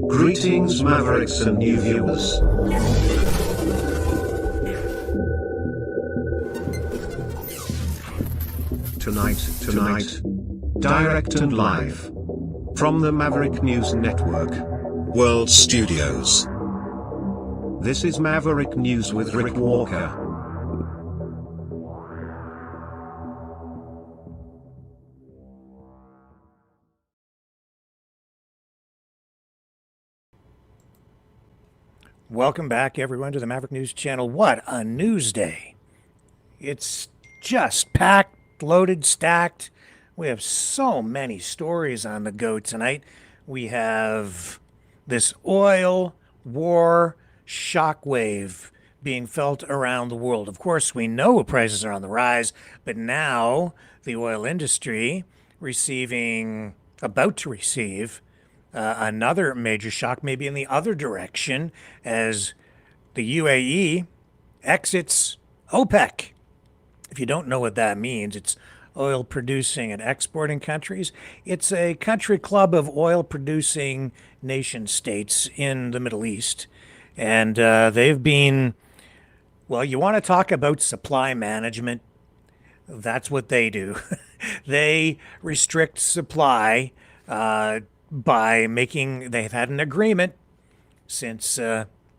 Greetings, Mavericks and new viewers. Tonight, direct and live from the Maverick News Network World Studios. This is Maverick News with Rick Walker. Welcome back, everyone, to the Maverick News Channel. What a news day. It's just packed, loaded, stacked. We have so many stories on the go tonight. We have this oil war shockwave being felt around the world. Of course, we know prices are on the rise, but now the oil industry about to receive another major shock, maybe in the other direction, as the UAE exits OPEC. If you don't know what that means, it's oil producing and exporting countries. It's a country club of oil producing nation states in the Middle East. And they've been, well, you want to talk about supply management? That's what they do. They restrict supply they've had an agreement since,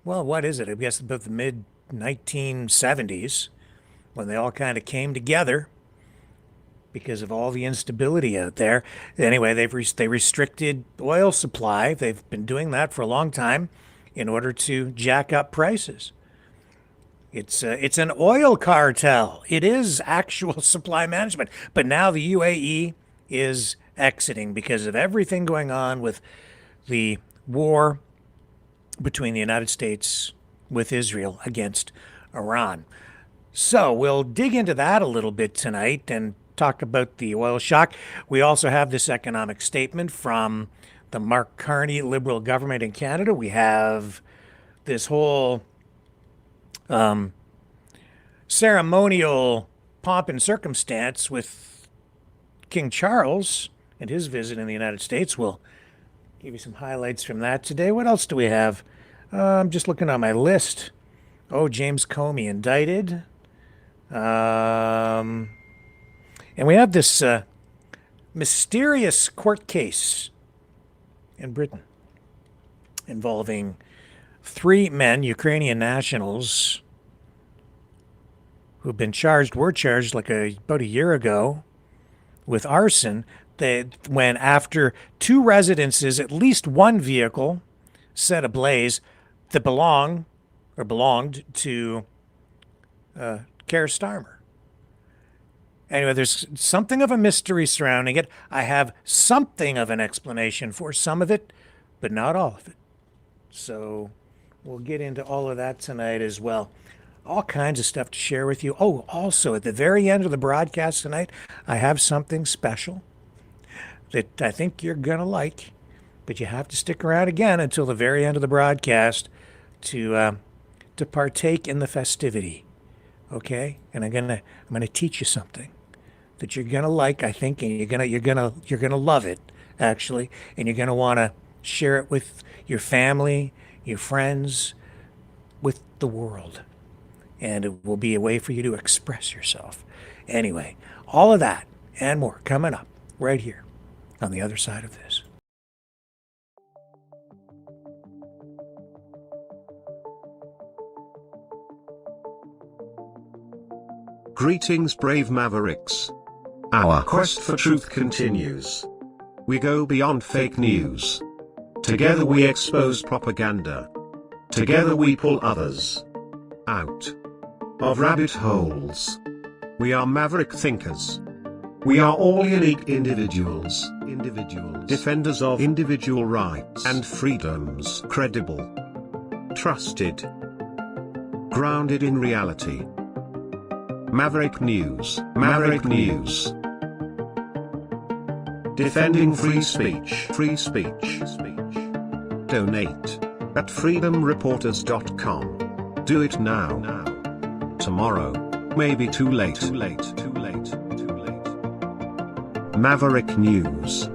what is it? I guess about the mid-1970s, when they all kind of came together because of all the instability out there. Anyway, they restricted oil supply. They've been doing that for a long time in order to jack up prices. It's an oil cartel. It is actual supply management. But now the UAE is exiting because of everything going on with the war between the United States with Israel against Iran. So we'll dig into that a little bit tonight and talk about the oil shock. We also have this economic statement from the Mark Carney Liberal government in Canada. We have this whole ceremonial pomp and circumstance with King Charles and his visit in the United States. We'll give you some highlights from that today. What else do we have? I'm just looking on my list. Oh, James Comey indicted. And we have this mysterious court case in Britain involving 3 men, Ukrainian nationals, who've been were charged about a year ago with arson. When after 2 residences, at least 1 vehicle set ablaze that belonged to Keir Starmer. Anyway, there's something of a mystery surrounding it. I have something of an explanation for some of it, but not all of it. So we'll get into all of that tonight as well. All kinds of stuff to share with you. Oh, also at the very end of the broadcast tonight, I have something special that I think you're going to like, but you have to stick around again until the very end of the broadcast to partake in the festivity. Okay? And I'm going to teach you something that you're going to like, I think, and you're going to love it, actually, and you're going to want to share it with your family, your friends, with the world. And it will be a way for you to express yourself. Anyway, all of that and more coming up right here on the other side of this. Greetings, brave Mavericks. Our quest for truth continues. We go beyond fake news. Together we expose propaganda. Together we pull others out of rabbit holes. We are maverick thinkers. We are all unique individuals, defenders of individual rights and freedoms, credible, trusted, grounded in reality. Maverick News, defending free speech, Donate at freedomreporters.com. Do it now. Tomorrow may be too late. Maverick News.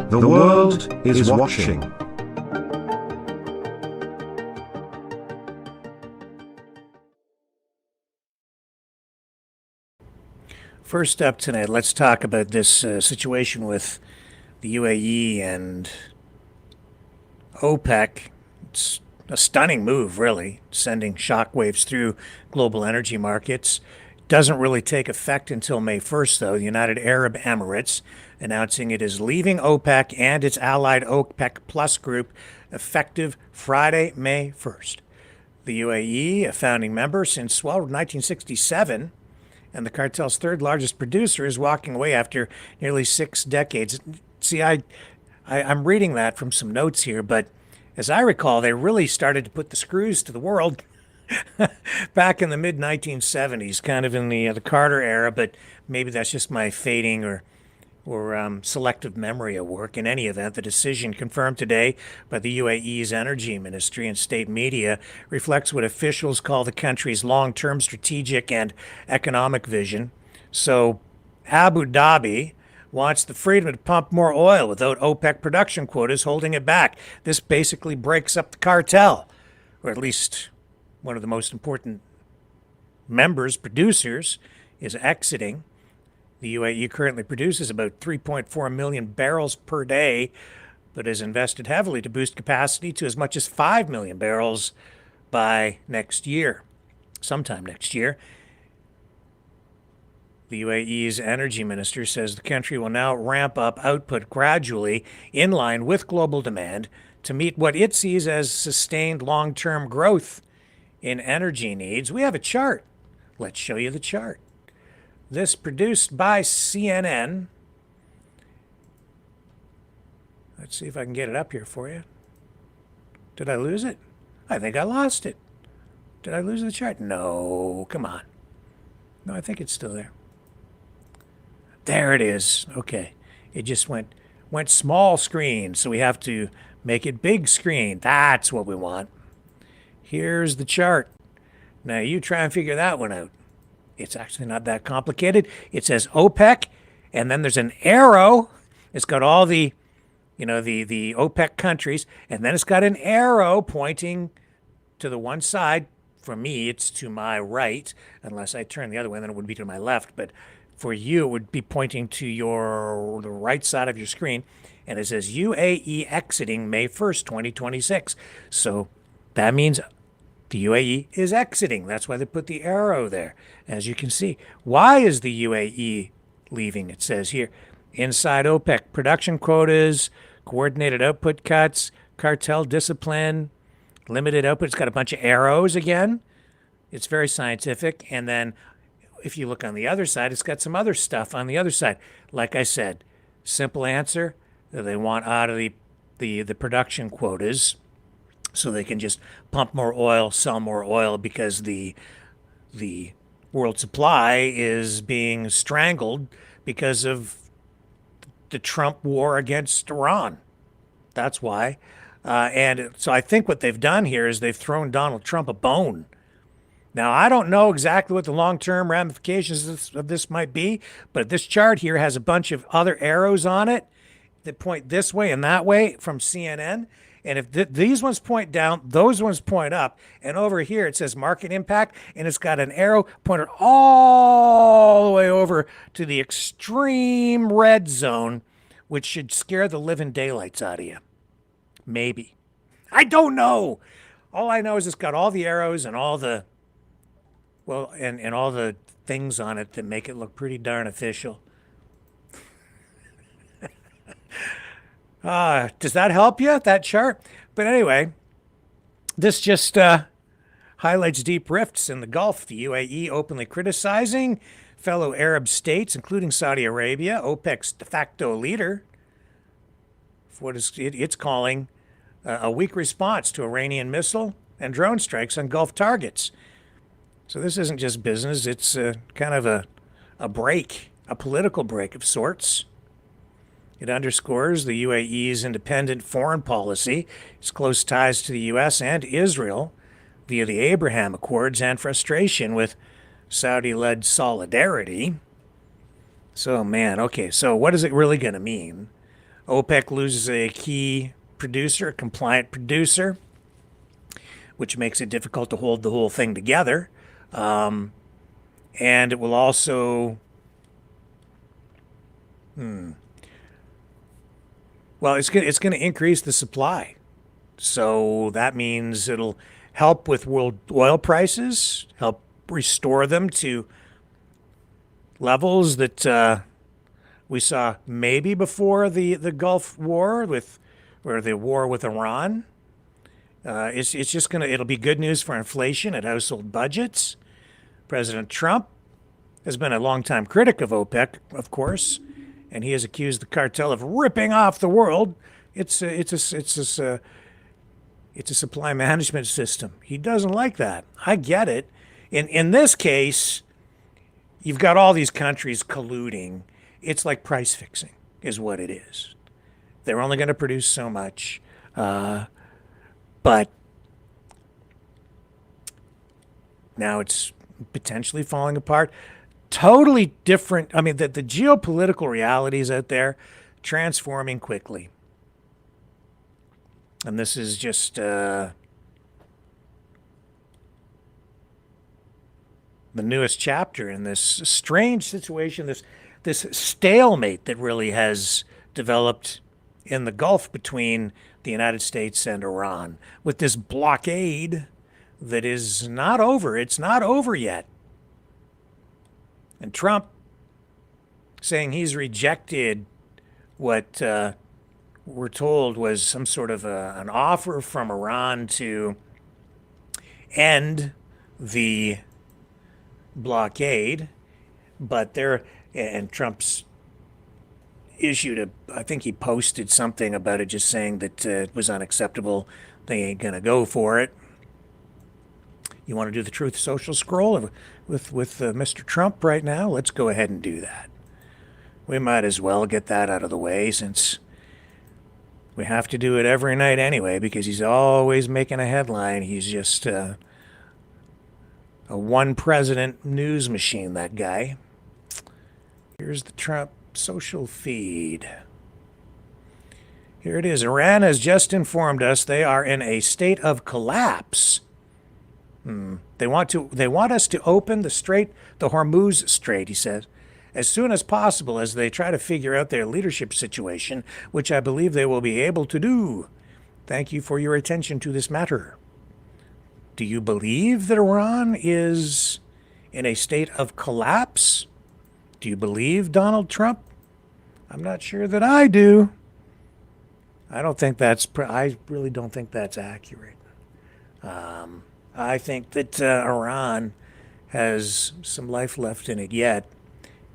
The world is watching. First up tonight, let's talk about this situation with the UAE and OPEC. It's a stunning move, really, sending shockwaves through global energy markets. Doesn't really take effect until May 1st, though. The United Arab Emirates announcing it is leaving OPEC and its allied OPEC Plus group effective Friday, May 1st. The UAE, a founding member since, 1967, and the cartel's third largest producer, is walking away after nearly 6 decades. See, I'm reading that from some notes here, but as I recall, they really started to put the screws to the world back in the mid-1970s, kind of in the Carter era, but maybe that's just my fading or selective memory of work. In any event, the decision confirmed today by the UAE's energy ministry and state media reflects what officials call the country's long-term strategic and economic vision. So Abu Dhabi wants the freedom to pump more oil without OPEC production quotas holding it back. This basically breaks up the cartel, or at least one of the most important members, producers, is exiting. The UAE currently produces about 3.4 million barrels per day, but has invested heavily to boost capacity to as much as 5 million barrels by next year, sometime next year. The UAE's energy minister says the country will now ramp up output gradually in line with global demand to meet what it sees as sustained long-term growth in energy needs. We have a chart. Let's show you the chart. This produced by CNN. Let's see if I can get it up here for you. Did I lose it? I think I lost it. Did I lose the chart? No, come on. No, I think it's still there. There it is. Okay. It just went small screen, so we have to make it big screen. That's what we want. Here's the chart. Now you try and figure that one out. It's actually not that complicated. It says OPEC, and then there's an arrow. It's got all the OPEC countries, and then it's got an arrow pointing to the one side. For me, it's to my right, unless I turn the other way, then it would be to my left. But for you, it would be pointing to the right side of your screen, and it says UAE exiting May 1st, 2026. So that means the UAE is exiting. That's why they put the arrow there, as you can see. Why is the UAE leaving? It says here, inside OPEC, production quotas, coordinated output cuts, cartel discipline, limited output. It's got a bunch of arrows again. It's very scientific. And then if you look on the other side, it's got some other stuff on the other side. Like I said, simple answer, they want out of the production quotas, so they can just pump more oil, sell more oil, because the world supply is being strangled because of the Trump war against Iran. That's why. And so I think what they've done here is they've thrown Donald Trump a bone. Now, I don't know exactly what the long-term ramifications of this might be, but this chart here has a bunch of other arrows on it that point this way and that way from CNN. And if these ones point down, those ones point up. And over here, it says market impact, and it's got an arrow pointed all the way over to the extreme red zone, which should scare the living daylights out of you. Maybe. I don't know. All I know is it's got all the arrows and all the, and all the things on it that make it look pretty darn official. Does that help you, that chart? But anyway, this just highlights deep rifts in the Gulf. The UAE openly criticizing fellow Arab states, including Saudi Arabia, OPEC's de facto leader, for what it's calling a weak response to Iranian missile and drone strikes on Gulf targets. So this isn't just business. It's kind of a break, a political break of sorts. It underscores the UAE's independent foreign policy, its close ties to the U.S. and Israel via the Abraham Accords, and frustration with Saudi-led solidarity. So, man, okay, so what is it really going to mean? OPEC loses a key producer, a compliant producer, which makes it difficult to hold the whole thing together. And it will also, well, it's going to increase the supply. So that means it'll help with world oil prices, help restore them to levels that we saw maybe before the Gulf War or the war with Iran. It's just it'll be good news for inflation and household budgets. President Trump has been a longtime critic of OPEC, of course, and he has accused the cartel of ripping off the world. It's a supply management system. He doesn't like that. I get it. In this case, you've got all these countries colluding. It's like price fixing, is what it is. They're only going to produce so much, but now it's potentially falling apart. Totally different. I mean, the geopolitical realities out there transforming quickly. And this is just the newest chapter in this strange situation, this stalemate that really has developed in the Gulf between the United States and Iran, with this blockade that is not over. It's not over yet. And Trump saying he's rejected what we're told was some sort of an offer from Iran to end the blockade, but and Trump's issued I think he posted something about it, just saying that it was unacceptable. They ain't gonna go for it. You want to do the Truth Social scroll with Mr. Trump right now? Let's go ahead and do that. We might as well get that out of the way, since we have to do it every night anyway, because he's always making a headline. He's just a one president news machine, that guy. Here's the Trump social feed. Here it is. Iran has just informed us they are in a state of collapse. They want us to open the Hormuz Strait, he says, as soon as possible, as they try to figure out their leadership situation, which I believe they will be able to do. Thank you for your attention to this matter. Do you believe that Iran is in a state of collapse? Do you believe Donald Trump? I'm not sure that I do. I really don't think that's accurate. I think that Iran has some life left in it yet.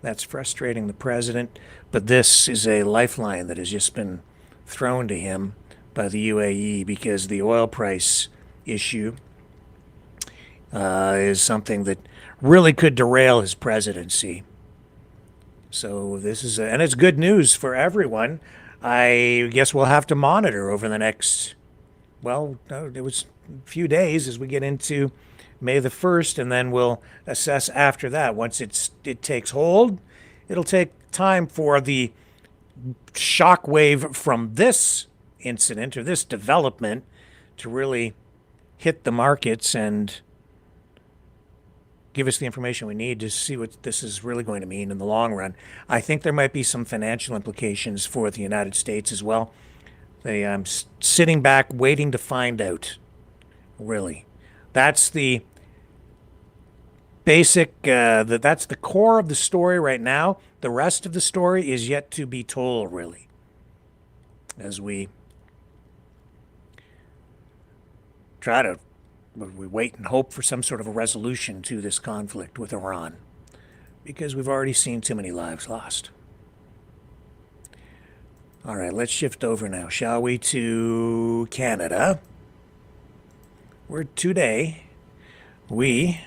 That's frustrating the president, but this is a lifeline that has just been thrown to him by the UAE, because the oil price issue is something that really could derail his presidency. So this is, and it's good news for everyone. I guess we'll have to monitor over the next, it was a few days as we get into May the 1st, and then we'll assess after that. Once it takes hold, it'll take time for the shockwave from this incident or this development to really hit the markets and give us the information we need to see what this is really going to mean in the long run. I think there might be some financial implications for the United States as well. I'm sitting back waiting to find out, really. That's the basic, that's the core of the story right now. The rest of the story is yet to be told, really, as we wait and hope for some sort of a resolution to this conflict with Iran, because we've already seen too many lives lost. All right, let's shift over now, shall we, to Canada, where today we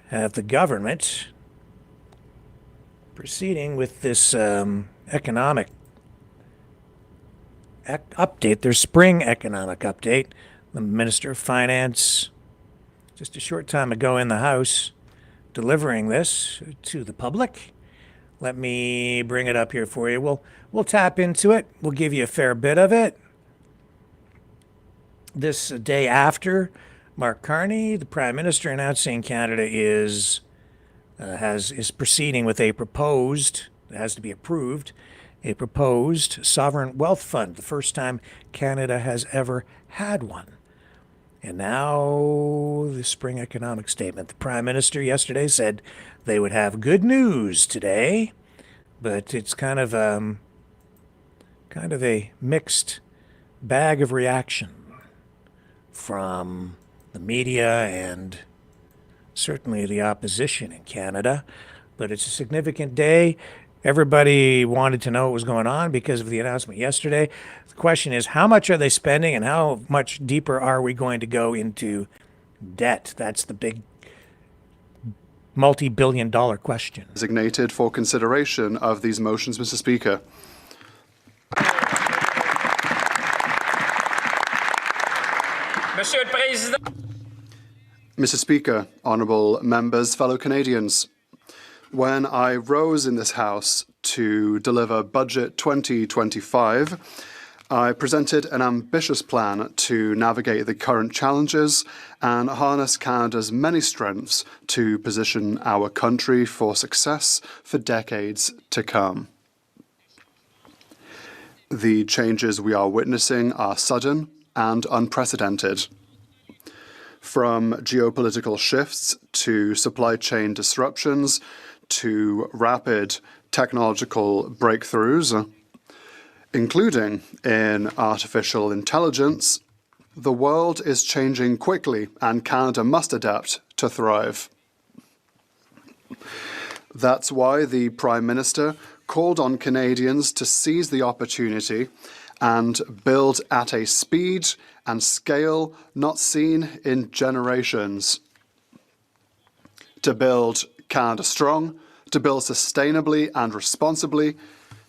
have the government proceeding with this economic update, their spring economic update. The Minister of Finance, just a short time ago in the House, delivering this to the public. Let me bring it up here for you. We'll tap into it. We'll give you a fair bit of it. This day after Mark Carney, the Prime Minister, announcing Canada is proceeding with a proposed, it has to be approved, a proposed sovereign wealth fund, the first time Canada has ever had one. And now the spring economic statement. The Prime Minister yesterday said they would have good news today, but it's kind of a mixed bag of reaction from the media and certainly the opposition in Canada. But it's a significant day. Everybody wanted to know what was going on because of the announcement yesterday. The question is, how much are they spending and how much deeper are we going to go into debt? That's the big multi-billion-dollar question. Designated for consideration of these motions, Mr. Speaker. Mr. Speaker, honourable members, fellow Canadians, when I rose in this House to deliver Budget 2025, I presented an ambitious plan to navigate the current challenges and harness Canada's many strengths to position our country for success for decades to come. The changes we are witnessing are sudden and unprecedented. From geopolitical shifts to supply chain disruptions to rapid technological breakthroughs, including in artificial intelligence, the world is changing quickly and Canada must adapt to thrive. That's why the Prime Minister called on Canadians to seize the opportunity and build at a speed and scale not seen in generations. To build Canada strong, to build sustainably and responsibly,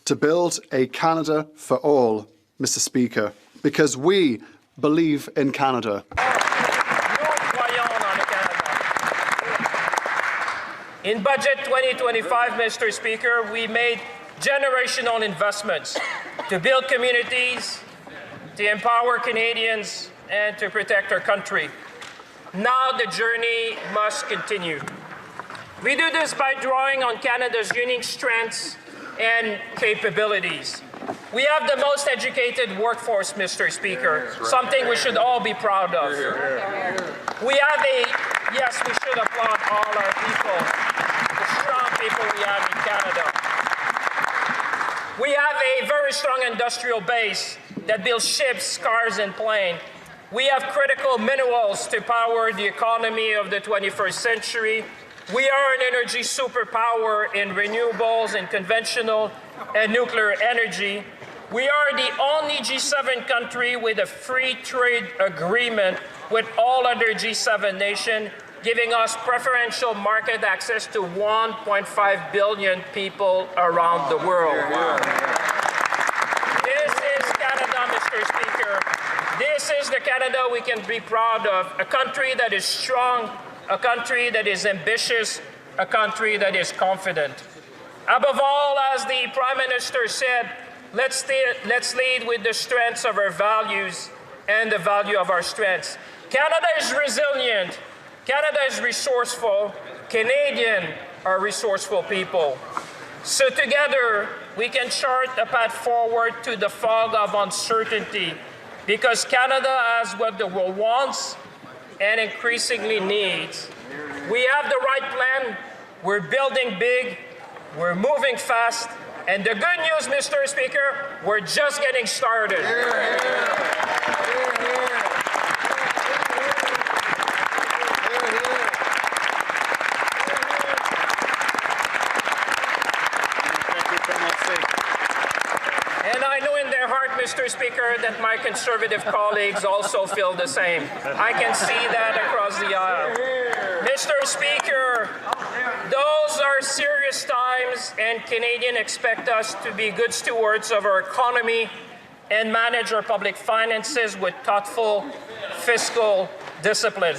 to build a Canada for all, Mr. Speaker, because we believe in Canada. In Budget 2025, Mr. Speaker, we made generational investments to build communities, to empower Canadians, and to protect our country. Now the journey must continue. We do this by drawing on Canada's unique strengths and capabilities. We have the most educated workforce, Mr. Speaker, something we should all be proud of. Yes, we should applaud all our people, the strong people we have in Canada. We have a very strong industrial base that builds ships, cars, and planes. We have critical minerals to power the economy of the 21st century. We are an energy superpower in renewables and conventional and nuclear energy. We are the only G7 country with a free trade agreement with all other G7 nations, giving us preferential market access to 1.5 billion people around the world. This is Canada, Mr. Speaker. This is the Canada we can be proud of, a country that is strong, a country that is ambitious, a country that is confident. Above all, as the Prime Minister said, let's lead with the strengths of our values and the value of our strengths. Canada is resilient. Canada is resourceful. Canadians are resourceful people. So together, we can chart a path forward to the fog of uncertainty because Canada has what the world wants and increasingly needs. We have the right plan. We're building big. We're moving fast. And the good news, Mr. Speaker, we're just getting started. And I know in their heart, Mr. Speaker, that my Conservative colleagues also feel the same. I can see that across the aisle. Mr. Speaker, those are serious times, and Canadians expect us to be good stewards of our economy and manage our public finances with thoughtful fiscal discipline.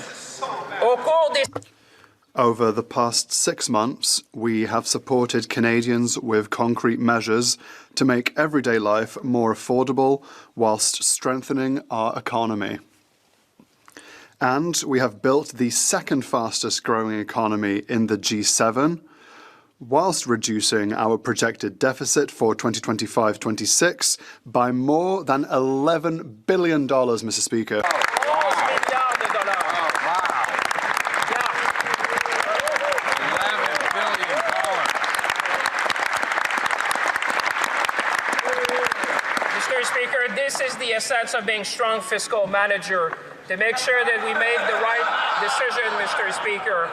Over the past 6 months, we have supported Canadians with concrete measures to make everyday life more affordable whilst strengthening our economy. And we have built the second fastest growing economy in the G7, whilst reducing our projected deficit for 2025-26 by more than $11 billion, Mr. Speaker. Mr. Speaker, this is the essence of being strong fiscal manager, to make sure that we make the right decision, Mr. Speaker,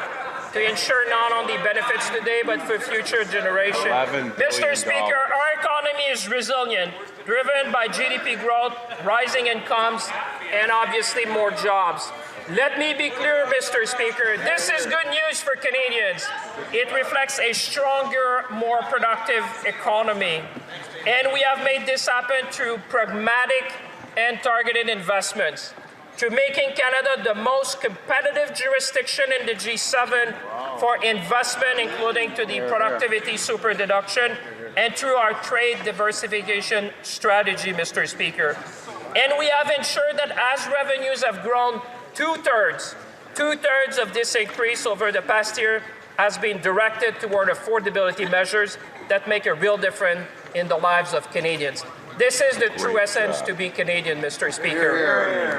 to ensure not only benefits today, but for future generations. Mr. Speaker, our economy is resilient, driven by GDP growth, rising incomes, and obviously more jobs. Let me be clear, Mr. Speaker, this is good news for Canadians. It reflects a stronger, more productive economy. And we have made this happen through pragmatic and targeted investments, through making Canada the most competitive jurisdiction in the G7 for investment, including to the productivity superdeduction, and through our trade diversification strategy, Mr. Speaker. And we have ensured that as revenues have grown, two-thirds of this increase over the past year has been directed toward affordability measures that make a real difference in the lives of Canadians. This is the true essence to be Canadian, Mr. Speaker.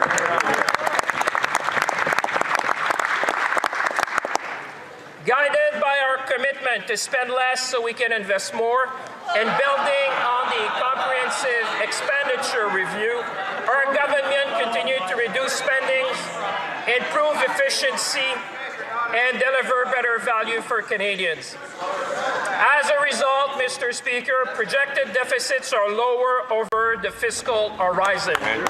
Guided by our commitment to spend less so we can invest more, and building on the comprehensive expenditure review, our government continued to reduce spending, improve efficiency, and deliver better value for Canadians. As a result, Mr. Speaker, projected deficits are lower over the fiscal horizon. Deficits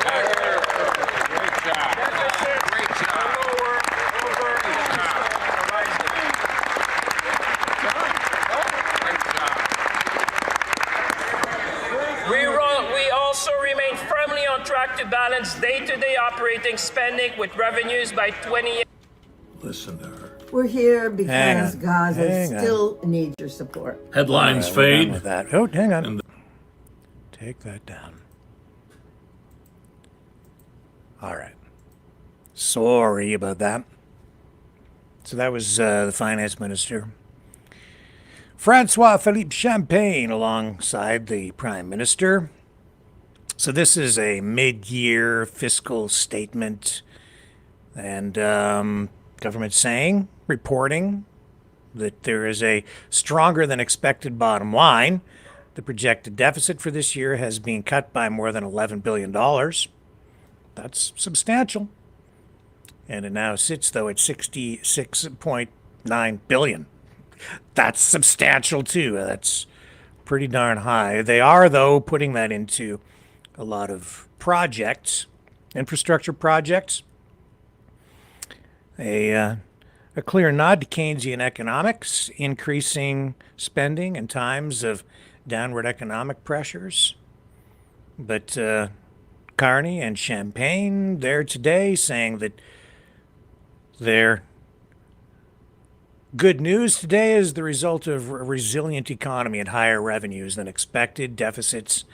are lower over the fiscal horizon. We also remain firmly on track to balance day-to-day operating spending with revenues by 2028. Listen to her. We're here because Gaza still needs your support. Headlines fade. With that. Oh, hang on. Take that down. All right. Sorry about that. So that was the finance minister, Francois Philippe Champagne, alongside the prime minister. So this is a mid-year fiscal statement, and government saying, reporting that there is a stronger than expected bottom line. The projected deficit for this year has been cut by more than $11 billion. That's substantial. And it now sits, though, at $66.9 billion. That's substantial, too. That's pretty darn high. They are, though, putting that into a lot of projects, infrastructure projects. A clear nod to Keynesian economics, increasing spending in times of downward economic pressures. But Carney and Champagne there today saying that their good news today is the result of a resilient economy and higher revenues than expected. Deficits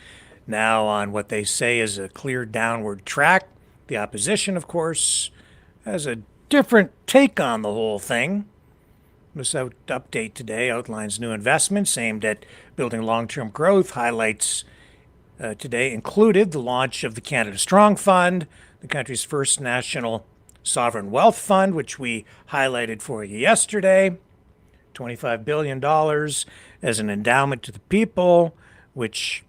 now on what they say is a clear downward track. The opposition, of course, has a different take on the whole thing. This update today outlines new investments aimed at building long-term growth. Highlights today included the launch of the Canada Strong Fund, the country's first national sovereign wealth fund, which we highlighted for you yesterday, $25 billion as an endowment to the people, which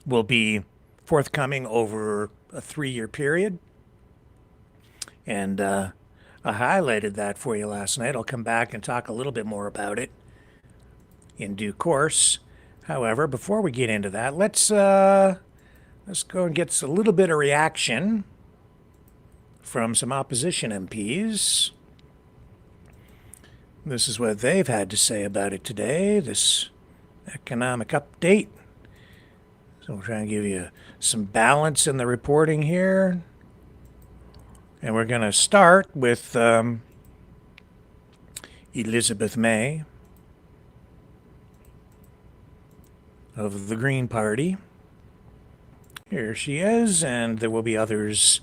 will be forthcoming over a 3-year period. And I highlighted that for you last night. I'll come back and talk a little bit more about it in due course. However, before we get into that, let's go and get a little bit of reaction from some opposition MPs. This is what they've had to say about it today, this economic update. So we're trying to give you some balance in the reporting here. And we're going to start with Elizabeth May of the Green Party. Here she is, and there will be others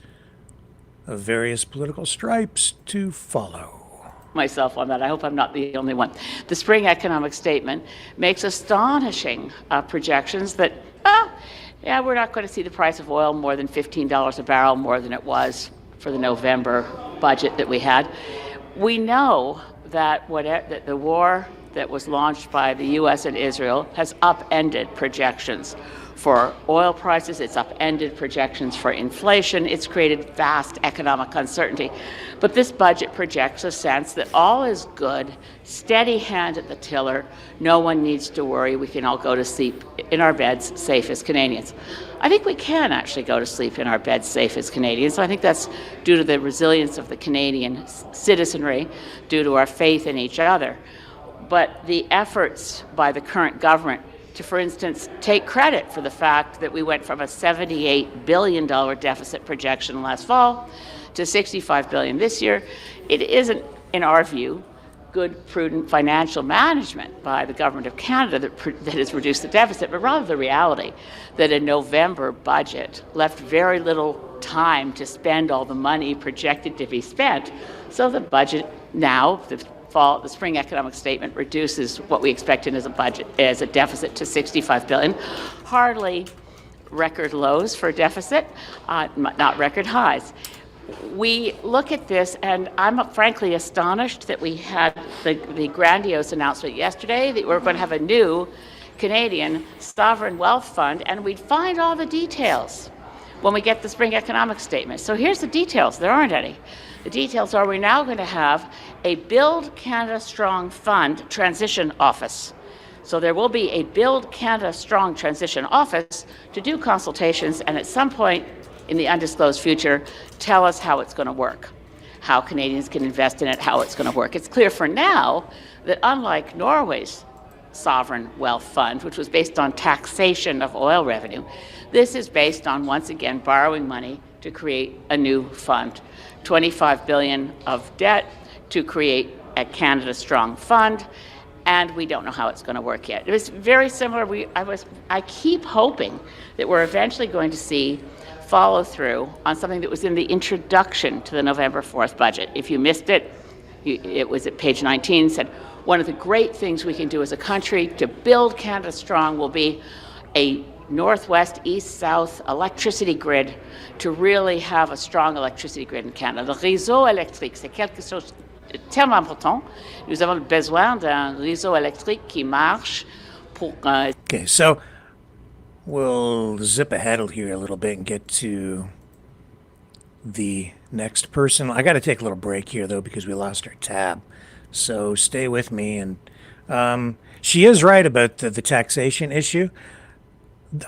of various political stripes to follow. Myself on that. I hope I'm not the only one. The spring economic statement makes astonishing projections that, we're not going to see the price of oil more than $15 a barrel more than it was for the November budget that we had. We know that that the war that was launched by the U.S. and Israel has upended projections for oil prices. It's upended projections for inflation. It's created vast economic uncertainty. But this budget projects a sense that all is good, steady hand at the tiller, no one needs to worry, we can all go to sleep in our beds safe as Canadians. I think we can actually go to sleep in our beds safe as Canadians. So I think that's due to the resilience of the Canadian citizenry, due to our faith in each other. But the efforts by the current government to, for instance, take credit for the fact that we went from a $78 billion deficit projection last fall to $65 billion this year, it isn't, in our view, good, prudent financial management by the Government of Canada that has reduced the deficit, but rather the reality that a November budget left very little time to spend all the money projected to be spent. So the budget now, the spring economic statement reduces what we expected as a budget, as a deficit, to $65 billion. Hardly record lows for deficit, not record highs. We look at this, and I'm frankly astonished that we had the grandiose announcement yesterday that we're going to have a new Canadian sovereign wealth fund, and we'd find all the details when we get the spring economic statement. So here's the details. There aren't any. The details are we're now going to have a Build Canada Strong Fund Transition Office. So there will be a Build Canada Strong Transition Office to do consultations and at some point in the undisclosed future tell us how it's going to work, how Canadians can invest in it, how it's going to work. It's clear for now that unlike Norway's sovereign wealth fund, which was based on taxation of oil revenue, this is based on, once again, borrowing money to create a new fund. $25 billion of debt to create a Canada Strong Fund, and we don't know how it's going to work yet. It was very similar. I keep hoping that we're eventually going to see follow through on something that was in the introduction to the November 4th budget. If you missed it, it was at page 19, said one of the great things we can do as a country to build Canada strong will be a northwest, east-south electricity grid to really have a strong electricity grid in Canada. Le réseau électrique, c'est quelque chose de tellement important. Nous avons besoin d'un réseau électrique qui marche pour... Okay, so we'll zip ahead here a little bit and get to the next person. I got to take a little break here, though, because we lost our tab. So stay with me. And she is right about the taxation issue.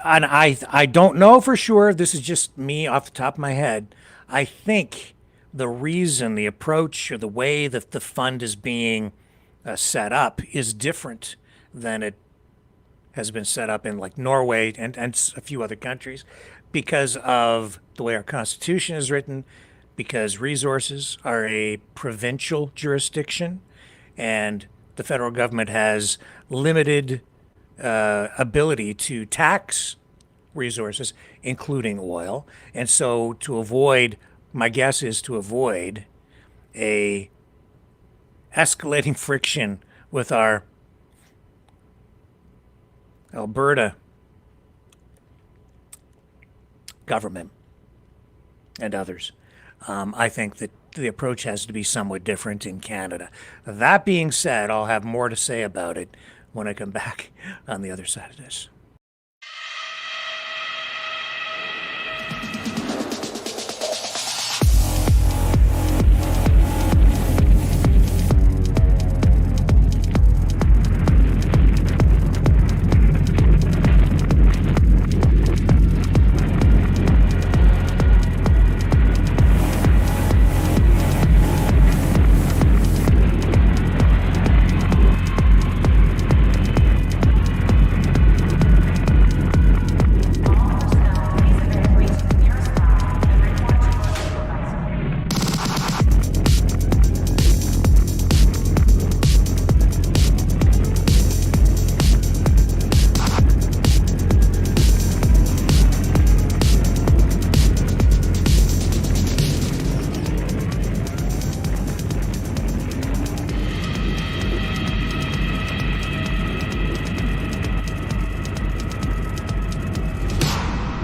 And I don't know for sure. This is just me off the top of my head. I think the reason, the approach, or the way that the fund is being set up is different than it has been set up in like Norway and a few other countries because of the way our Constitution is written, because resources are a provincial jurisdiction and the federal government has limited ability to tax resources, including oil. And so to avoid, my guess is to avoid a escalating friction with our Alberta government and others. I think that the approach has to be somewhat different in Canada. That being said, I'll have more to say about it when I come back on the other side of this.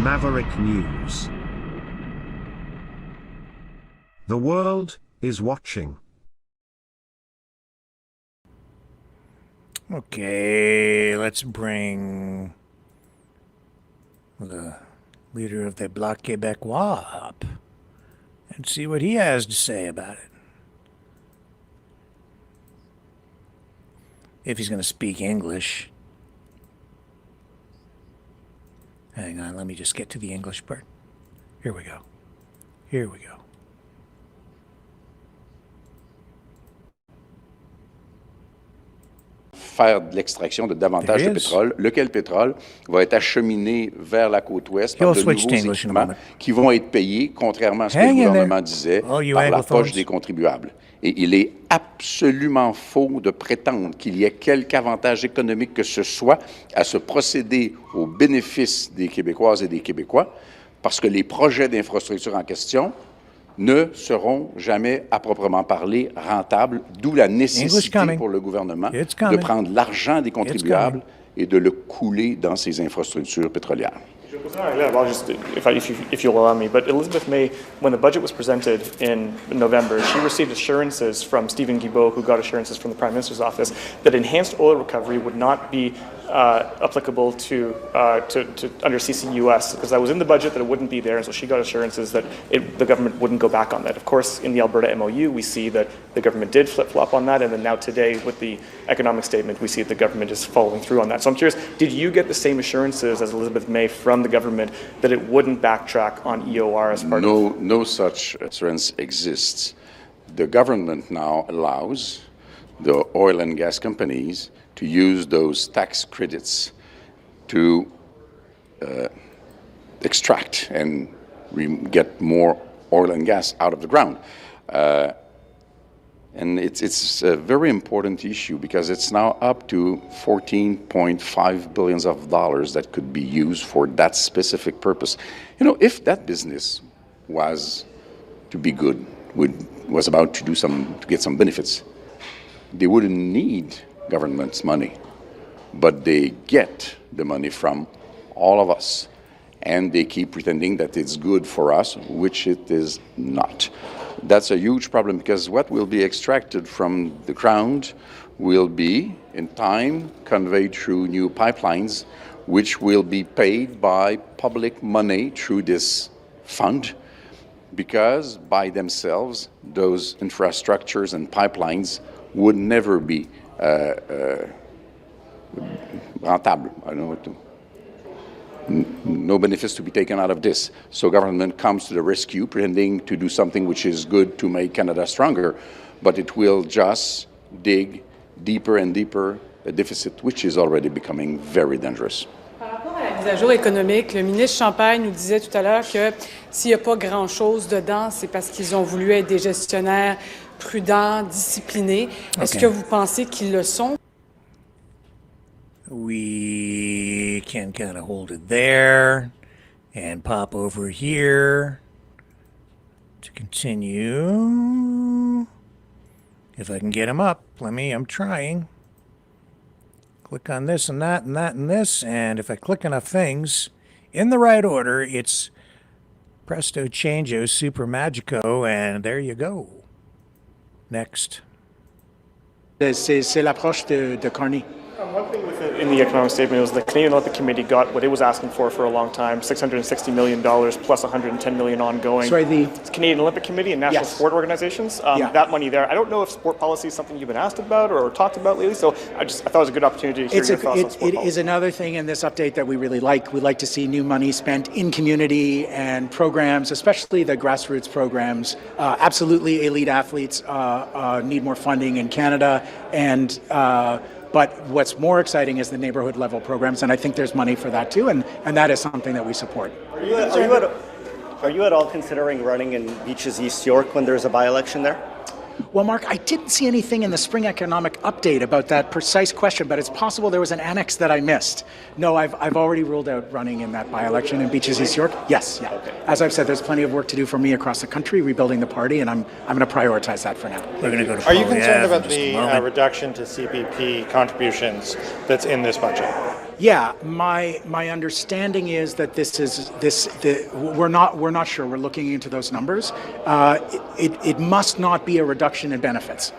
Maverick News. The world is watching. Okay, let's bring the leader of the Bloc Québécois up and see what he has to say about it. If he's going to speak English. Hang on, let me just get to the English part. Here we go. Here we go. Faire de l'extraction de davantage de pétrole, lequel pétrole va être acheminé vers la côte ouest par de nouveaux équipements qui vont être payés, contrairement à ce que le gouvernement disait, par la poche des contribuables. Et il est absolument faux de prétendre qu'il y ait quelque avantage économique que ce soit à se procéder au bénéfice des Québécoises et des Québécois, parce que les projets d'infrastructure en question ne seront jamais à proprement parler rentables, d'où la nécessité pour le gouvernement de prendre l'argent des contribuables et de le couler dans ces infrastructures pétrolières. I'll just, if you'll allow me, but Elizabeth May, when the budget was presented in November, she received assurances from Stephen Guilbeault, who got assurances from the Prime Minister's office, that enhanced oil recovery would not be applicable to under CCUS, because that was in the budget that it wouldn't be there, and so she got assurances that the government wouldn't go back on that. Of course, in the Alberta MOU, we see that the government did flip-flop on that, and then now today, with the economic statement, we see that the government is following through on that. So I'm curious, did you get the same assurances as Elizabeth May from the government that it wouldn't backtrack on EOR as part of? No such assurance exists. The government now allows the oil and gas companies to use those tax credits to extract and get more oil and gas out of the ground. And it's a very important issue because it's now up to $14.5 billion that could be used for that specific purpose. You know, if that business was to be good, was about to get some benefits, they wouldn't need government's money, but they get the money from all of us, and they keep pretending that it's good for us, which it is not. That's a huge problem because what will be extracted from the ground will be, in time, conveyed through new pipelines, which will be paid by public money through this fund, because by themselves, those infrastructures and pipelines would never be rentable. I don't know what to. No benefits to be taken out of this. So government comes to the rescue, pretending to do something which is good to make Canada stronger, but it will just dig deeper and deeper a deficit which is already becoming very dangerous. Par rapport à la mise à jour économique, le ministre Champagne nous disait tout à l'heure que s'il n'y a pas grand-chose dedans, c'est parce qu'ils ont voulu être des gestionnaires prudents, disciplinés. Est-ce que vous pensez qu'ils le sont? We can kind of hold it there and pop over here to continue. If I can get them up, I'm trying. Click on this and that and that and this, and if I click enough things in the right order, it's presto changeo super magico, and there you go. Next. C'est l'approche de Carney. One thing in the economic statement was the Canadian Olympic Committee got what it was asking for a long time, $660 million plus $110 million ongoing. Sorry, the Canadian Olympic Committee and national sport organizations. That money there. I don't know if sport policy is something you've been asked about or talked about lately. So I thought it was a good opportunity to hear your thoughts on sport policy. It is another thing in this update that we really like. We like to see new money spent in community and programs, especially the grassroots programs. Absolutely, elite athletes need more funding in Canada, and but what's more exciting is the neighborhood level programs, and I think there's money for that too, and that is something that we support. Are you at all considering running in Beaches East York when there's a by-election there? Well, Mark, I didn't see anything in the spring economic update about that precise question, but it's possible there was an annex that I missed. No, I've already ruled out running in that by-election in Beaches East York. Yes, yeah. Okay. As I've said, there's plenty of work to do for me across the country, rebuilding the party, and I'm going to prioritize that for now. We're going to go to Are you concerned about the reduction to CPP contributions that's in this budget? Yeah, my understanding is that we're not sure. We're looking into those numbers. It must not be a reduction in benefits,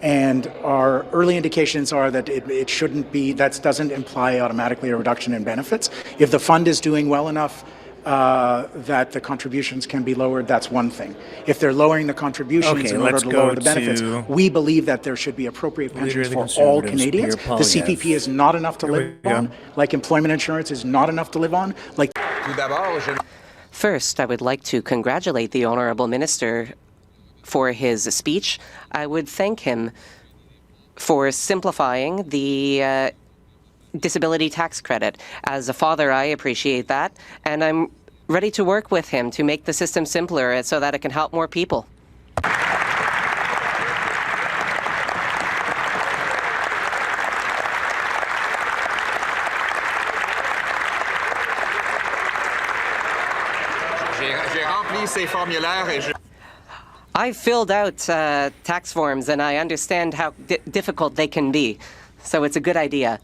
and our early indications are that it shouldn't be. That doesn't imply automatically a reduction in benefits. If the fund is doing well enough that the contributions can be lowered, that's one thing. If they're lowering the contributions in order to lower the benefits, we believe that there should be appropriate pensions for all Canadians. The CPP is not enough to live on, like employment insurance is not enough to live on. First, I would like to congratulate the Honourable Minister for his speech. I would thank him for simplifying the disability tax credit. As a father, I appreciate that, and I'm ready to work with him to make the system simpler so that it can help more people. I filled out tax forms, and I understand how difficult they can be, so it's a good idea.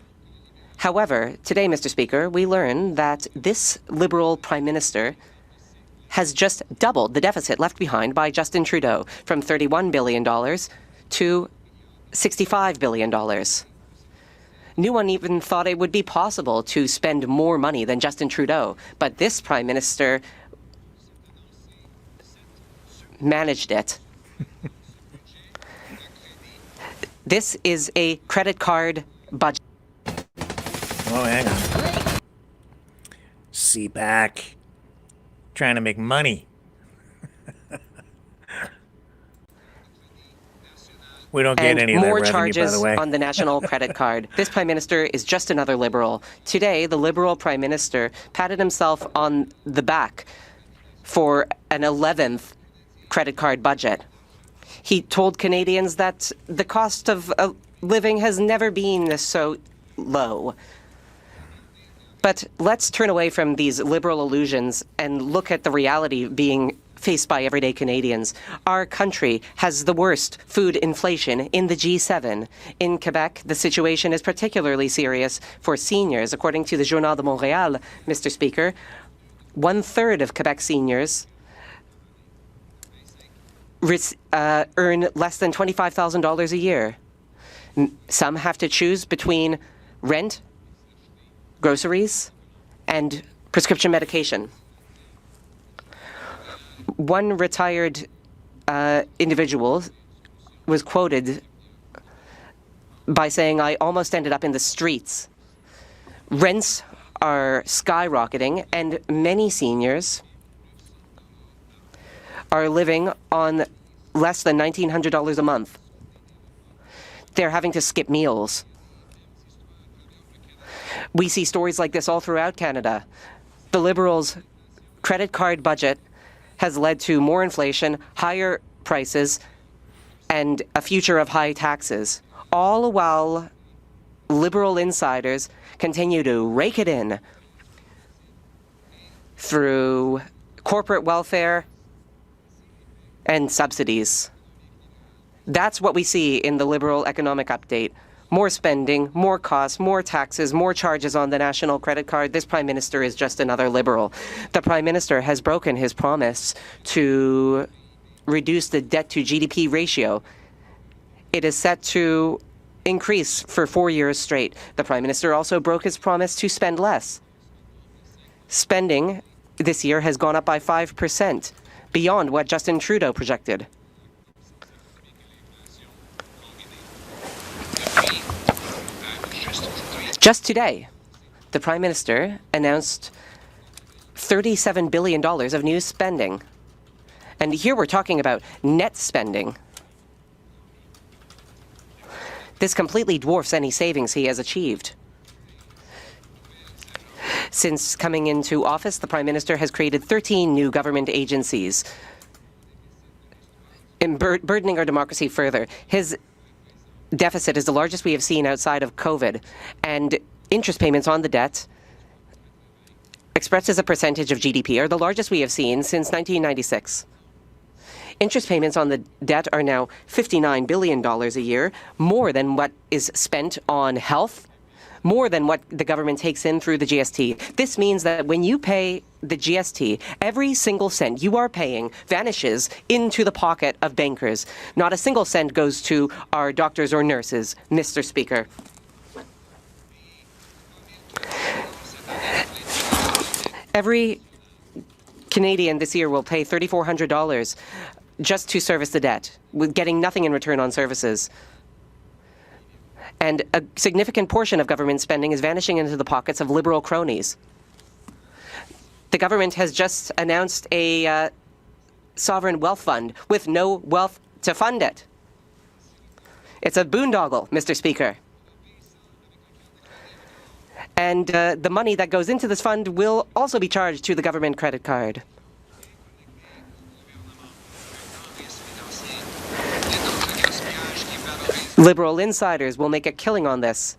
However, today, Mr. Speaker, we learn that this Liberal Prime Minister has just doubled the deficit left behind by Justin Trudeau, from $31 billion to $65 billion. No one even thought it would be possible to spend more money than Justin Trudeau, but this Prime Minister managed it. This is a credit card budget. Oh, hang on. CPAC. Trying to make money. We don't get any of that revenue, charges by the way. on the national credit card. This Prime Minister is just another Liberal. Today, the Liberal Prime Minister patted himself on the back for an 11th credit card budget. He told Canadians that the cost of living has never been so low. But let's turn away from these liberal illusions and look at the reality being faced by everyday Canadians. Our country has the worst food inflation in the G7. In Quebec, the situation is particularly serious for seniors. According to the Journal de Montréal, Mr. Speaker, 1/3 of Quebec seniors earn less than $25,000 a year. Some have to choose between rent, groceries, and prescription medication. One retired individual was quoted by saying, "I almost ended up in the streets." Rents are skyrocketing, and many seniors are living on less than $1,900 a month. They're having to skip meals. We see stories like this all throughout Canada. The Liberals' credit card budget has led to more inflation, higher prices, and a future of high taxes, all while Liberal insiders continue to rake it in through corporate welfare and subsidies. That's what we see in the Liberal economic update. More spending, more costs, more taxes, more charges on the national credit card. This Prime Minister is just another Liberal. The Prime Minister has broken his promise to reduce the debt-to-GDP ratio. It is set to increase for 4 years straight. The Prime Minister also broke his promise to spend less. Spending this year has gone up by 5%, beyond what Justin Trudeau projected. Just today, the Prime Minister announced $37 billion of new spending. And here we're talking about net spending. This completely dwarfs any savings he has achieved. Since coming into office, the Prime Minister has created 13 new government agencies, burdening our democracy further. His deficit is the largest we have seen outside of COVID, and interest payments on the debt, expressed as a percentage of GDP, are the largest we have seen since 1996. Interest payments on the debt are now $59 billion a year, more than what is spent on health, more than what the government takes in through the GST. This means that when you pay the GST, every single cent you are paying vanishes into the pocket of bankers. Not a single cent goes to our doctors or nurses, Mr. Speaker. Every Canadian this year will pay $3,400 just to service the debt, with getting nothing in return on services. And a significant portion of government spending is vanishing into the pockets of liberal cronies. The government has just announced a sovereign wealth fund with no wealth to fund it. It's a boondoggle, Mr. Speaker. And the money that goes into this fund will also be charged to the government credit card. Liberal insiders will make a killing on this.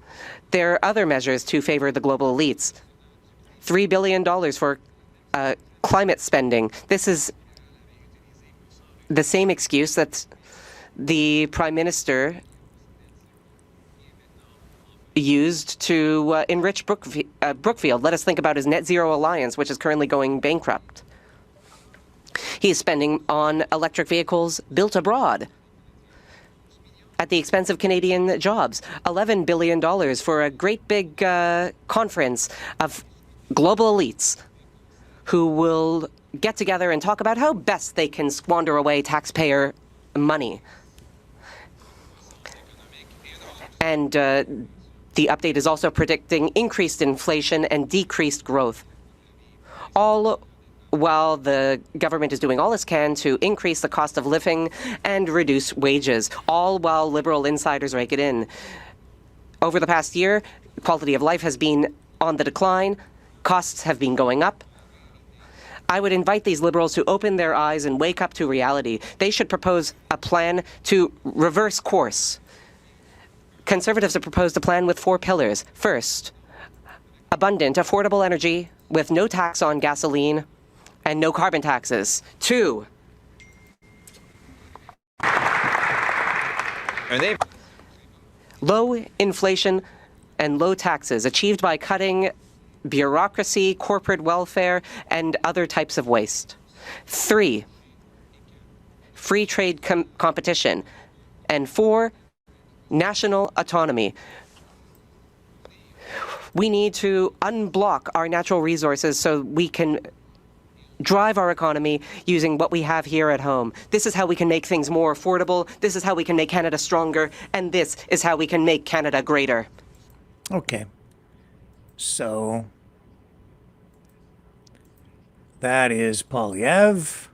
There are other measures to favor the global elites. $3 billion for climate spending. This is the same excuse that the Prime Minister used to enrich Brookfield. Let us think about his Net Zero Alliance, which is currently going bankrupt. He is spending on electric vehicles built abroad at the expense of Canadian jobs. $11 billion for a great big conference of global elites who will get together and talk about how best they can squander away taxpayer money. And the update is also predicting increased inflation and decreased growth, all while the government is doing all it can to increase the cost of living and reduce wages, all while liberal insiders rake it in. Over the past year, quality of life has been on the decline, costs have been going up. I would invite these liberals to open their eyes and wake up to reality. They should propose a plan to reverse course. Conservatives have proposed a plan with 4 pillars. First, abundant, affordable energy with no tax on gasoline and no carbon taxes. 2, low inflation and low taxes achieved by cutting bureaucracy, corporate welfare, and other types of waste. 3, free trade competition. And 4, national autonomy. We need to unblock our natural resources so we can drive our economy using what we have here at home. This is how we can make things more affordable. This is how we can make Canada stronger. And this is how we can make Canada greater. Okay. So that is Polyev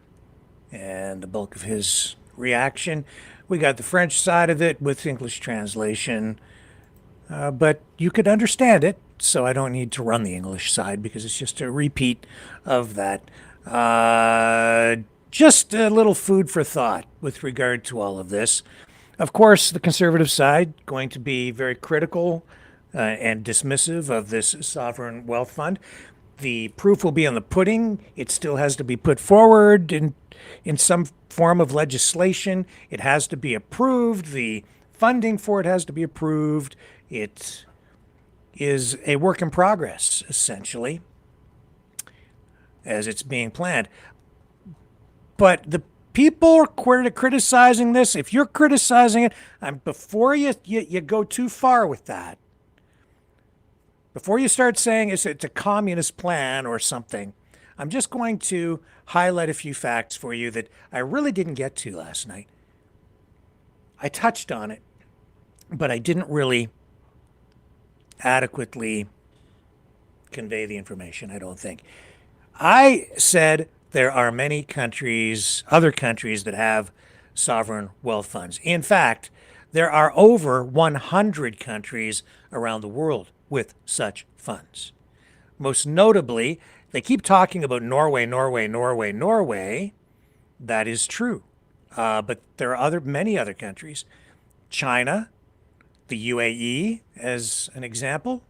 and the bulk of his reaction. We got the French side of it with English translation, but you could understand it, so I don't need to run the English side because it's just a repeat of that. Just a little food for thought with regard to all of this. Of course, the Conservative side going to be very critical and dismissive of this sovereign wealth fund. The proof will be on the pudding. It still has to be put forward in some form of legislation. It has to be approved. The funding for it has to be approved. It is a work in progress, essentially, as it's being planned. But the people criticizing this, if you're criticizing it, before you go too far with that, before you start saying it's a communist plan or something, I'm just going to highlight a few facts for you that I really didn't get to last night. I touched on it, but I didn't really adequately convey the information, I don't think. I said there are many countries, other countries, that have sovereign wealth funds. In fact, there are over 100 countries around the world with such funds. Most notably, they keep talking about Norway, Norway, Norway, Norway. That is true. But there are many other countries. China, the UAE, as an example,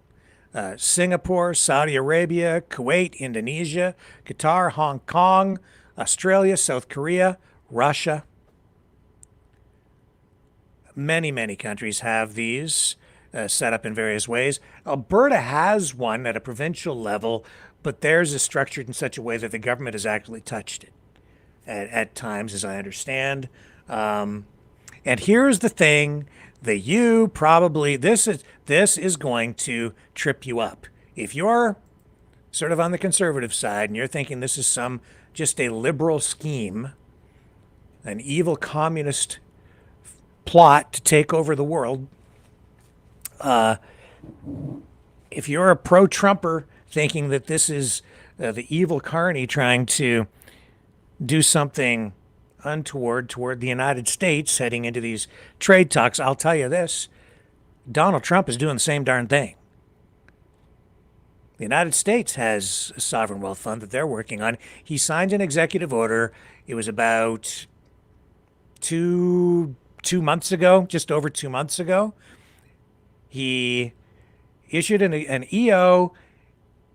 Singapore, Saudi Arabia, Kuwait, Indonesia, Qatar, Hong Kong, Australia, South Korea, Russia. Many, many countries have these set up in various ways. Alberta has one at a provincial level, but theirs is structured in such a way that the government has actually touched it at times, as I understand. And here's the thing that you probably this is going to trip you up. If you're sort of on the conservative side and you're thinking this is just a liberal scheme, an evil communist plot to take over the world, if you're a pro-Trumper thinking that this is the evil carny trying to do something untoward toward the United States heading into these trade talks, I'll tell you this, Donald Trump is doing the same darn thing. The United States has a sovereign wealth fund that they're working on. He signed an executive order. It was about two months ago, just over 2 months ago. He issued an EO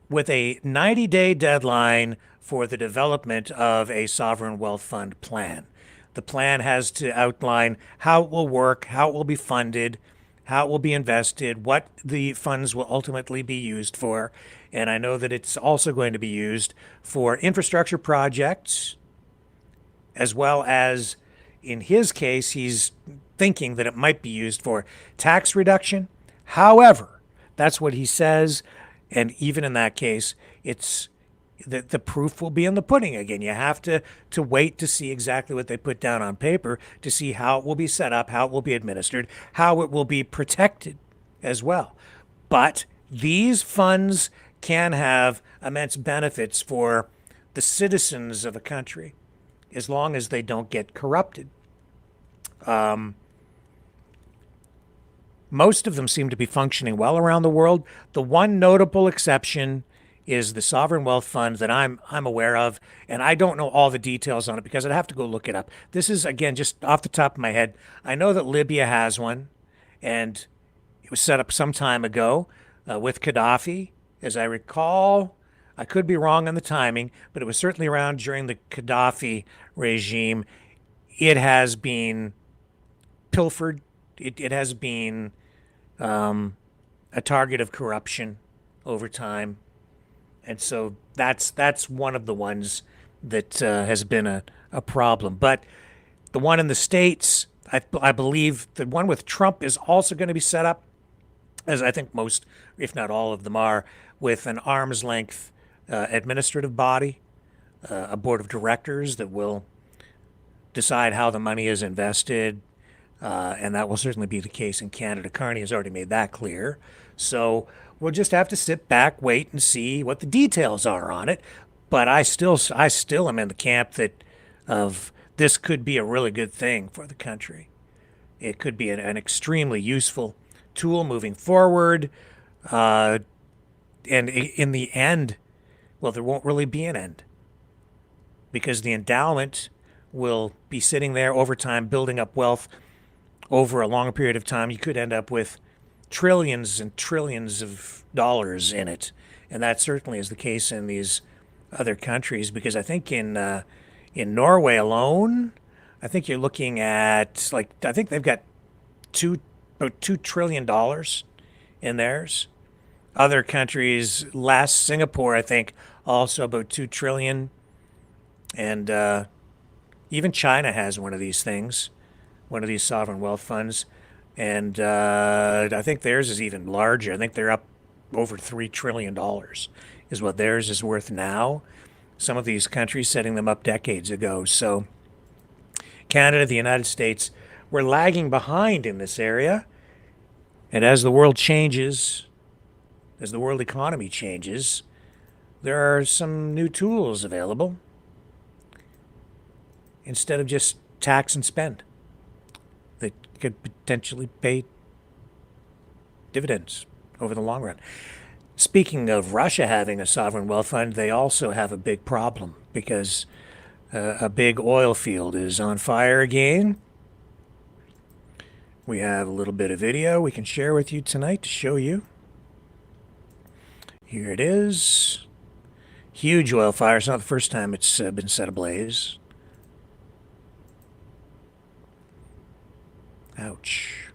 with a 90-day deadline for the development of a sovereign wealth fund plan. The plan has to outline how it will work, how it will be funded, how it will be invested, what the funds will ultimately be used for. And I know that it's also going to be used for infrastructure projects, as well as, in his case, he's thinking that it might be used for tax reduction. However, that's what he says. And even in that case, it's the proof will be in the pudding again. You have to wait to see exactly what they put down on paper to see how it will be set up, how it will be administered, how it will be protected as well. But these funds can have immense benefits for the citizens of a country as long as they don't get corrupted. Most of them seem to be functioning well around the world. The one notable exception is the sovereign wealth fund that I'm aware of, and I don't know all the details on it because I'd have to go look it up. This is, again, just off the top of my head. I know that Libya has one, and it was set up some time ago with Gaddafi, as I recall. I could be wrong on the timing, but it was certainly around during the Gaddafi regime. It has been pilfered. It has been a target of corruption over time. And so that's one of the ones that has been a problem. But the one in the States, I believe the one with Trump is also going to be set up, as I think most, if not all of them are, with an arm's length administrative body, a board of directors that will decide how the money is invested. And that will certainly be the case in Canada. Carney has already made that clear. So we'll just have to sit back, wait, and see what the details are on it. But I still am in the camp that of this could be a really good thing for the country. It could be an extremely useful tool moving forward. And in the end, well, there won't really be an end because the endowment will be sitting there over time, building up wealth over a long period of time. You could end up with trillions and trillions of dollars in it. And that certainly is the case in these other countries, because I think in Norway alone, I think you're looking at, I think they've got about $2 trillion in theirs. Other countries, less. Singapore, I think, also about $2 trillion. And even China has one of these things, one of these sovereign wealth funds. And I think theirs is even larger. I think they're up over $3 trillion is what theirs is worth now. Some of these countries setting them up decades ago. So Canada, the United States, we're lagging behind in this area. And as the world changes, as the world economy changes, there are some new tools available instead of just tax and spend that could potentially pay dividends over the long run. Speaking of Russia having a sovereign wealth fund, they also have a big problem because a big oil field is on fire again. We have a little bit of video we can share with you tonight to show you. Here it is. Huge oil fire. It's not the first time it's been set ablaze. Ouch.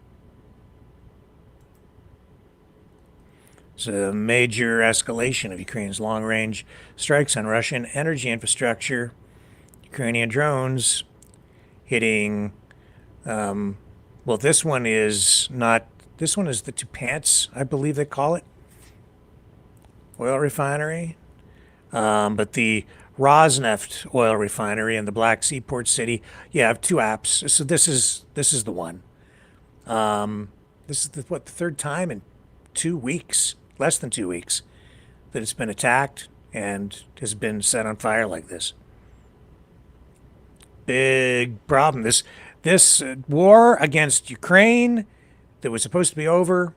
It's a major escalation of Ukraine's long-range strikes on Russian energy infrastructure. Ukrainian drones hitting, well, this one is not, this one is the Tupance, I believe they call it, oil refinery. But the Rosneft oil refinery in the Black Sea port city, you have two apps. So this is the one. This is the third time in 2 weeks, less than 2 weeks, that it's been attacked and has been set on fire like this. Big problem. This war against Ukraine that was supposed to be over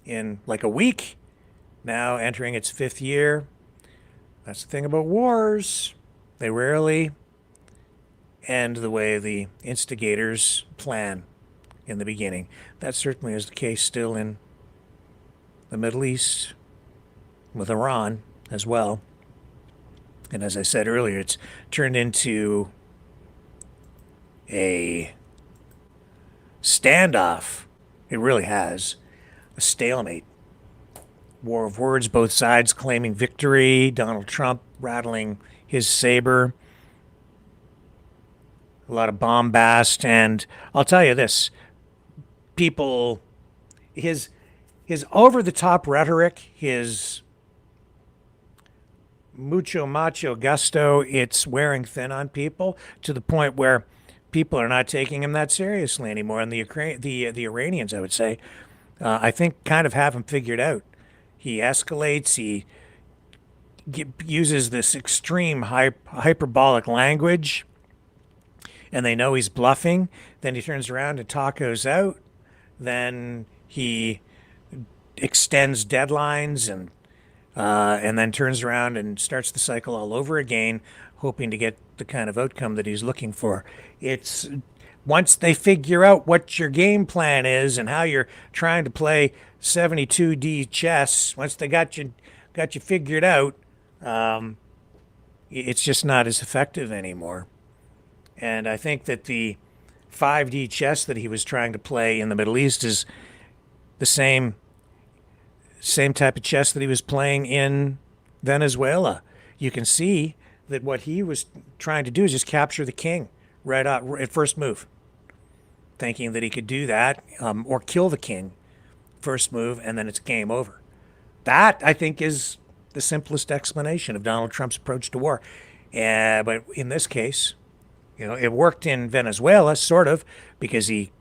in like a week, now entering its 5th year. That's the thing about wars. They rarely end the way the instigators plan in the beginning. That certainly is the case still in the Middle East with Iran as well. And as I said earlier, it's turned into a standoff. It really has. A stalemate. War of words, both sides claiming victory. Donald Trump rattling his saber. A lot of bombast. And I'll tell you this. People, his over-the-top rhetoric, his mucho macho gusto, it's wearing thin on people to the point where people are not taking him that seriously anymore. And the Iranians, I would say, I think kind of have him figured out. He escalates. He uses this extreme hyperbolic language, and they know he's bluffing. Then he turns around and tacos out. Then he extends deadlines and then turns around and starts the cycle all over again, hoping to get the kind of outcome that he's looking for. It's once they figure out what your game plan is and how you're trying to play 72D chess, once they got you figured out, it's just not as effective anymore. And I think that the 5D chess that he was trying to play in the Middle East is the same type of chess that he was playing in Venezuela. You can see that what he was trying to do is just capture the king right at first move, thinking that he could do that, or kill the king first move, and then it's game over. That, I think, is the simplest explanation of Donald Trump's approach to war. But in this case, it worked in Venezuela, sort of, because he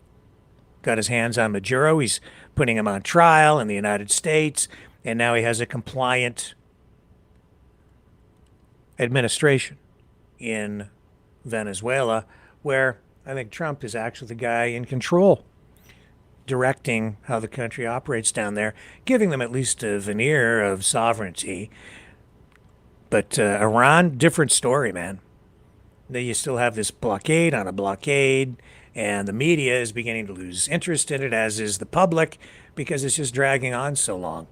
got his hands on Maduro. He's putting him on trial in the United States, and now he has a compliant administration in Venezuela, where I think Trump is actually the guy in control, directing how the country operates down there, giving them at least a veneer of sovereignty. But Iran, different story, man. You still have this blockade on a blockade, and the media is beginning to lose interest in it, as is the public, because it's just dragging on so long.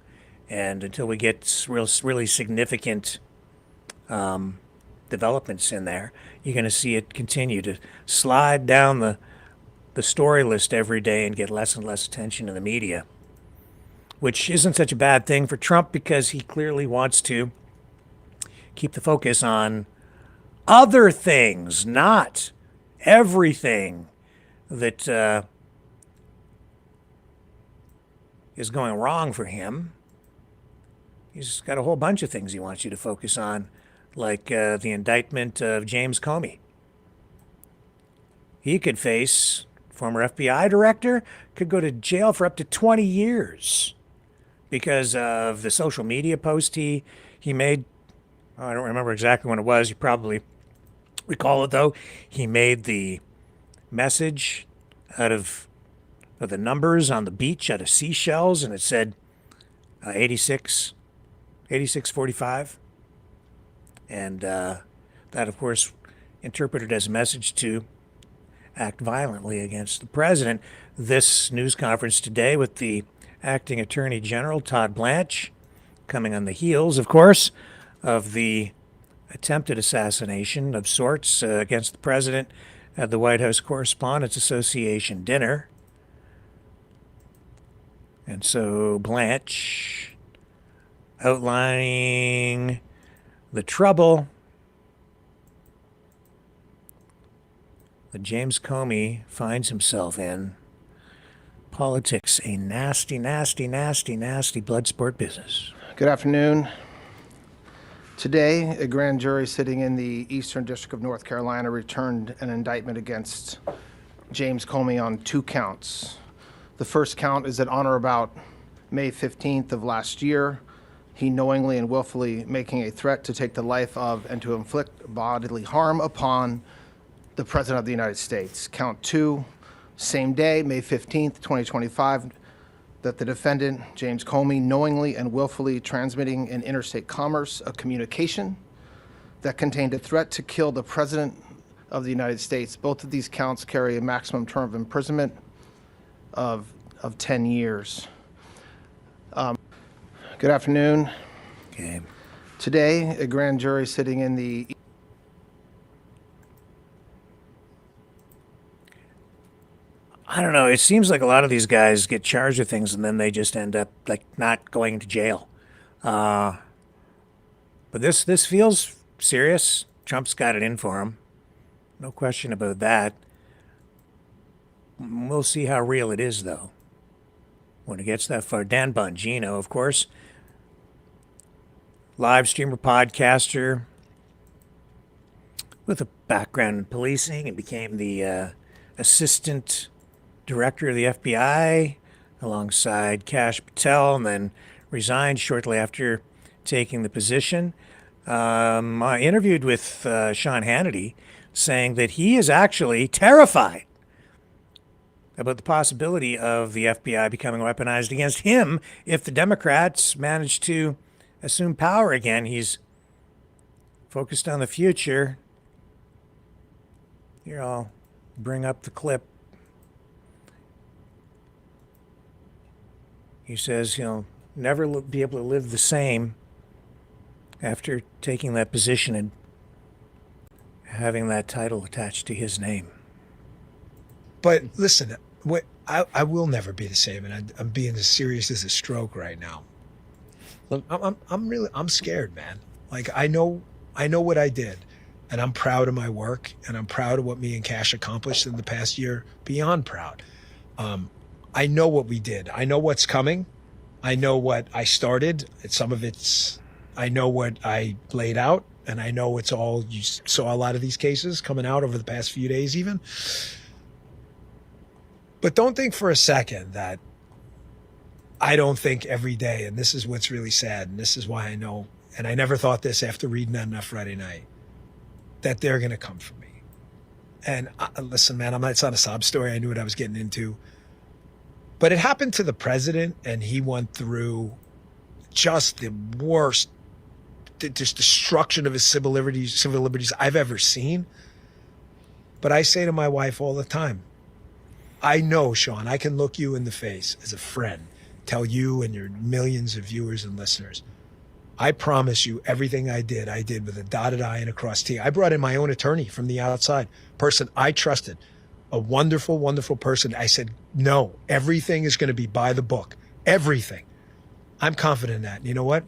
And until we get really significant developments in there, you're going to see it continue to slide down the story list every day and get less and less attention in the media, which isn't such a bad thing for Trump, because he clearly wants to keep the focus on other things, not everything that is going wrong for him. He's got a whole bunch of things he wants you to focus on, like the indictment of James Comey. He could face, former FBI director, could go to jail for up to 20 years because of the social media post he made. I don't remember exactly when it was. You probably recall it, though. He made the message out of the numbers on the beach out of seashells, and it said 8645. And that, of course, interpreted as a message to act violently against the president. This news conference today with the acting Attorney General, Todd Blanche, coming on the heels, of course, of the attempted assassination of sorts against the president at the White House Correspondents Association dinner. And so Blanche outlining the trouble that James Comey finds himself in. Politics, a nasty, nasty, nasty, nasty blood sport business. Good afternoon. Today, a grand jury sitting in the Eastern District of North Carolina returned an indictment against James Comey on 2 counts. The first count is that on or about May 15th of last year, he knowingly and willfully making a threat to take the life of and to inflict bodily harm upon the President of the United States. Count 2, same day, May 15th, 2025, that the defendant, James Comey, knowingly and willfully transmitting in interstate commerce a communication that contained a threat to kill the President of the United States. Both of these counts carry a maximum term of imprisonment of 10 years. Good afternoon. Okay. Today, a grand jury sitting in the I don't know. It seems like a lot of these guys get charged with things and then they just end up like not going to jail. But this feels serious. Trump's got it in for him. No question about that. We'll see how real it is, though, when it gets that far. Dan Bongino, of course, live streamer, podcaster with a background in policing, and became the assistant director of the FBI alongside Kash Patel, and then resigned shortly after taking the position. I interviewed with Sean Hannity, saying that he is actually terrified about the possibility of the FBI becoming weaponized against him if the Democrats manage to assume power again. He's focused on the future. Here, I'll bring up the clip. He says he'll never be able to live the same after taking that position and having that title attached to his name. But listen, I will never be the same, and I'm being as serious as a stroke right now. Look, I'm scared, man. Like I know what I did, and I'm proud of my work, and I'm proud of what me and Cash accomplished in the past year. Beyond proud. I know what we did. I know what's coming. I know what I started. I know what I laid out, and I know it's all, you saw a lot of these cases coming out over the past few days even. But don't think for a second that I don't think every day, and this is what's really sad, and this is why I know, and I never thought this after reading that enough Friday night, that they're going to come for me. And listen, man, it's not a sob story. I knew what I was getting into. But it happened to the president, and he went through just the worst just destruction of his civil liberties I've ever seen. But I say to my wife all the time, I know, Sean, I can look you in the face as a friend, tell you and your millions of viewers and listeners, I promise you everything I did with a dotted I and a crossed T. I brought in my own attorney from the outside, person I trusted, a wonderful, wonderful person. I said, no, everything is going to be by the book. Everything. I'm confident in that. And you know what?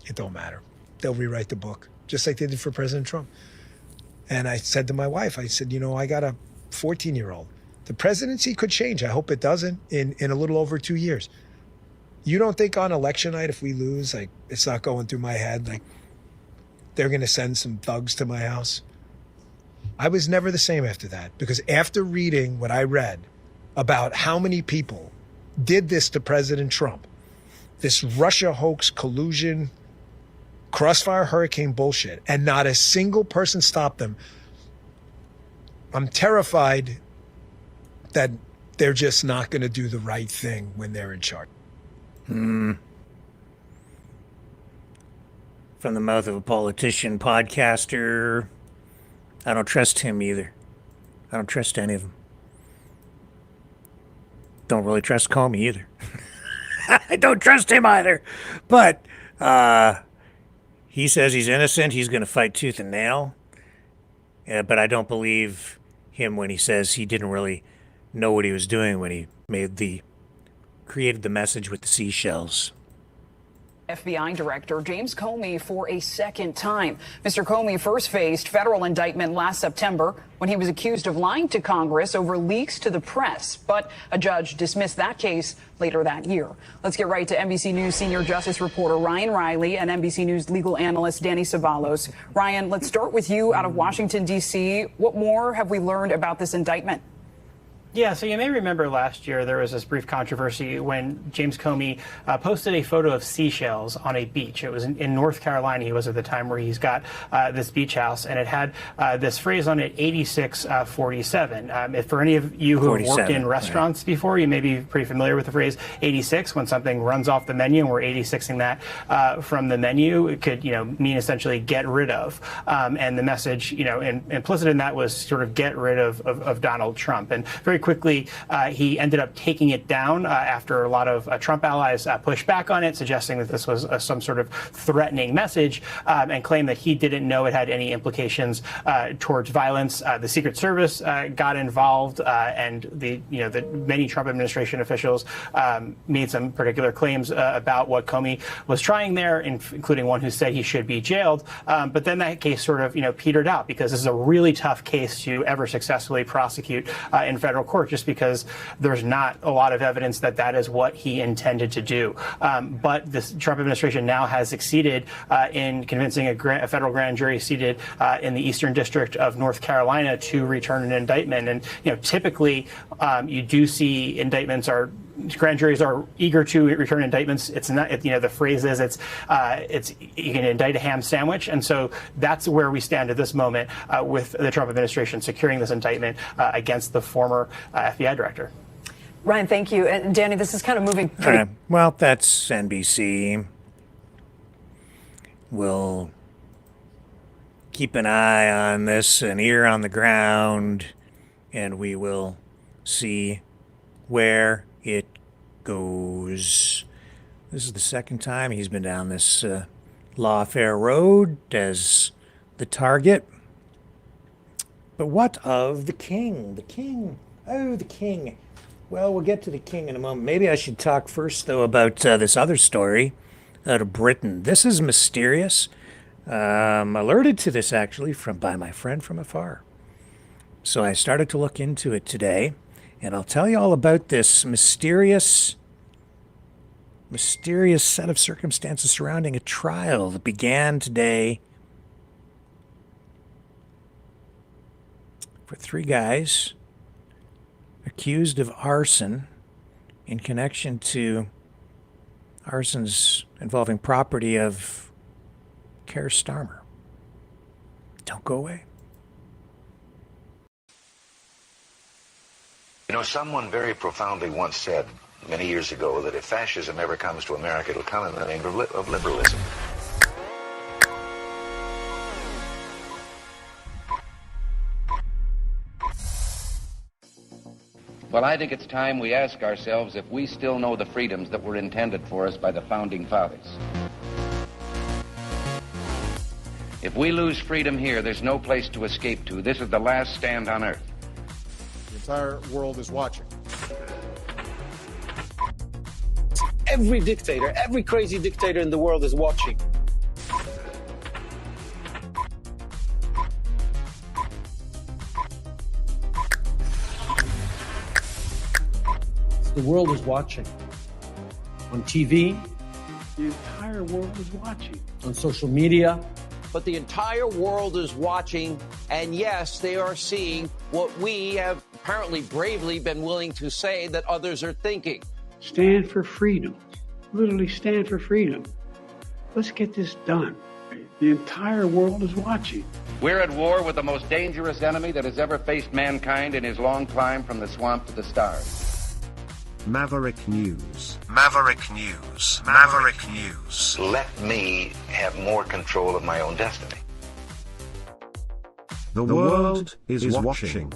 It don't matter. They'll rewrite the book, just like they did for President Trump. And I said to my wife, I said, I got a 14-year-old. The presidency could change. I hope it doesn't in a little over 2 years. You don't think on election night, if we lose, like it's not going through my head, like they're going to send some thugs to my house? I was never the same after that, because after reading what I read about how many people did this to President Trump, this Russia hoax, collusion, crossfire hurricane bullshit, and not a single person stopped them, I'm terrified that they're just not going to do the right thing when they're in charge. From the mouth of a politician, podcaster, I don't trust him either. I don't trust any of them. Don't really trust Comey either. I don't trust him either. But he says he's innocent. He's going to fight tooth and nail. But I don't believe him when he says he didn't really know what he was doing when he created the message with the seashells. FBI Director James Comey for a second time. Mr. Comey first faced federal indictment last September when he was accused of lying to Congress over leaks to the press, but a judge dismissed that case later that year. Let's get right to NBC News senior justice reporter Ryan Riley and NBC News legal analyst Danny Ceballos. Ryan, let's start with you out of Washington, D.C. What more have we learned about this indictment? Yeah, so you may remember last year there was this brief controversy when James Comey posted a photo of seashells on a beach. It was in North Carolina, he was at the time, where he's got this beach house, and it had this phrase on it, 8647. If for any of you who have worked in restaurants before, you may be pretty familiar with the phrase 86. When something runs off the menu and we're 86ing that from the menu, it could mean essentially get rid of. And the message implicit in that was sort of get rid of Donald Trump. And very quickly, he ended up taking it down after a lot of Trump allies pushed back on it, suggesting that this was some sort of threatening message, and claimed that he didn't know it had any implications towards violence. The Secret Service got involved, and the many Trump administration officials made some particular claims about what Comey was trying there, including one who said he should be jailed. But then that case sort of petered out, because this is a really tough case to ever successfully prosecute in federal court, just because there's not a lot of evidence that that is what he intended to do. But this Trump administration now has succeeded in convincing a federal grand jury seated in the Eastern District of North Carolina to return an indictment. And typically you do see grand juries are eager to return indictments. It's not, the phrase is it's you can indict a ham sandwich, and so that's where we stand at this moment with the Trump administration securing this indictment against the former FBI director. Ryan, thank you. And Danny, this is kind of moving pretty... Well, that's NBC. We'll keep an eye on this, an ear on the ground, and we will see where it goes. This is the second time he's been down this lawfare road as the target. But what of the king? The king. Oh, the king. Well, we'll get to the king in a moment. Maybe I should talk first, though, about this other story out of Britain. This is mysterious. Alerted to this, actually, by my friend from afar. So I started to look into it today, and I'll tell you all about this mysterious set of circumstances surrounding a trial that began today for 3 guys accused of arson in connection to arsons involving property of Keir Starmer. Don't go away. Someone very profoundly once said many years ago that if fascism ever comes to America, it'll come in the name of liberalism. Well, I think it's time we ask ourselves if we still know the freedoms that were intended for us by the Founding Fathers. If we lose freedom here, there's no place to escape to. This is the last stand on earth. The entire world is watching. Every dictator, every crazy dictator in the world is watching. The world is watching. On TV, the entire world is watching. On social media. But the entire world is watching, and yes, they are seeing what we have apparently bravely been willing to say that others are thinking. Stand for freedom. Literally stand for freedom. Let's get this done. The entire world is watching. We're at war with the most dangerous enemy that has ever faced mankind in his long climb from the swamp to the stars. Maverick News. Maverick News. Maverick News. Let me have more control of my own destiny. The world is watching.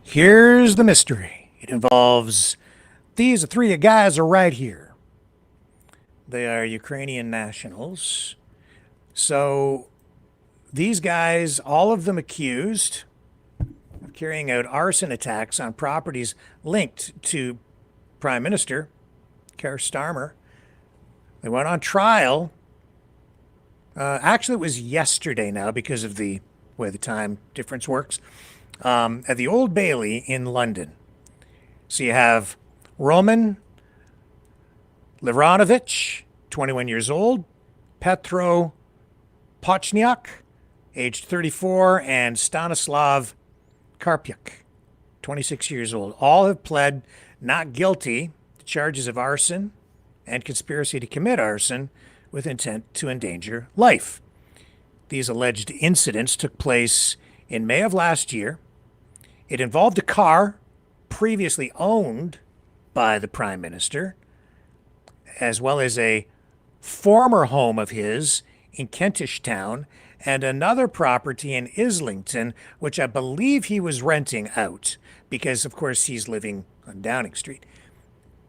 Here's the mystery. It involves these 3 guys are right here. They are Ukrainian nationals. So these guys, all of them accused of carrying out arson attacks on properties linked to Prime Minister Keir Starmer. They went on trial. Actually, it was yesterday now because of the way the time difference works. At the Old Bailey in London. So you have Roman Livranovich, 21 years old, Petro Pochniak, aged 34, and Stanislav Karpyuk, 26 years old. All have pled not guilty to charges of arson and conspiracy to commit arson with intent to endanger life. These alleged incidents took place in May of last year. It involved a car previously owned by the Prime Minister, as well as a former home of his in Kentish Town and another property in Islington, which I believe he was renting out because, of course, he's living on Downing Street.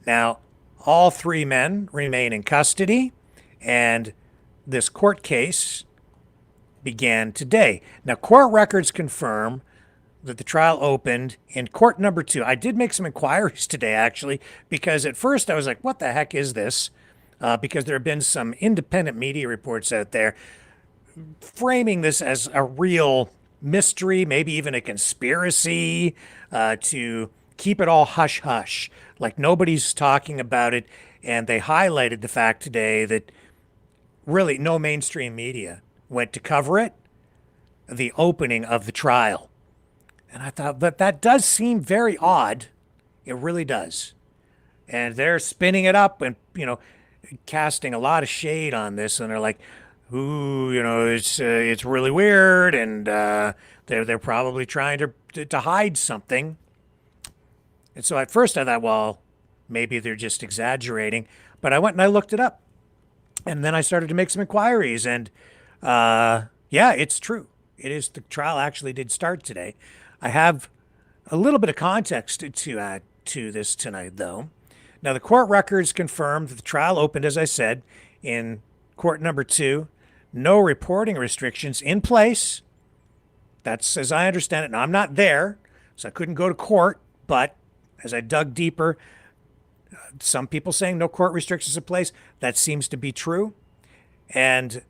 Now, all three men remain in custody, and this court case began today. Now, court records confirm that the trial opened in court number 2. I did make some inquiries today, actually, because at first I was like, what the heck is this? Because there have been some independent media reports out there framing this as a real mystery, maybe even a conspiracy to keep it all hush-hush, like nobody's talking about it. And they highlighted the fact today that really no mainstream media went to cover it, the opening of the trial. And I thought, but that does seem very odd. It really does. And they're spinning it up and, casting a lot of shade on this. And they're like, ooh, it's really weird. And they're probably trying to hide something. And so at first I thought, well, maybe they're just exaggerating. But I went and I looked it up. And then I started to make some inquiries. And yeah, it's true. It is. The trial actually did start today. I have a little bit of context to add to this tonight, though. Now, the court records confirmed that the trial opened, as I said, in court number 2. No reporting restrictions in place. That's as I understand it. Now, I'm not there, so I couldn't go to court. But as I dug deeper, some people saying no court restrictions in place. That seems to be true. And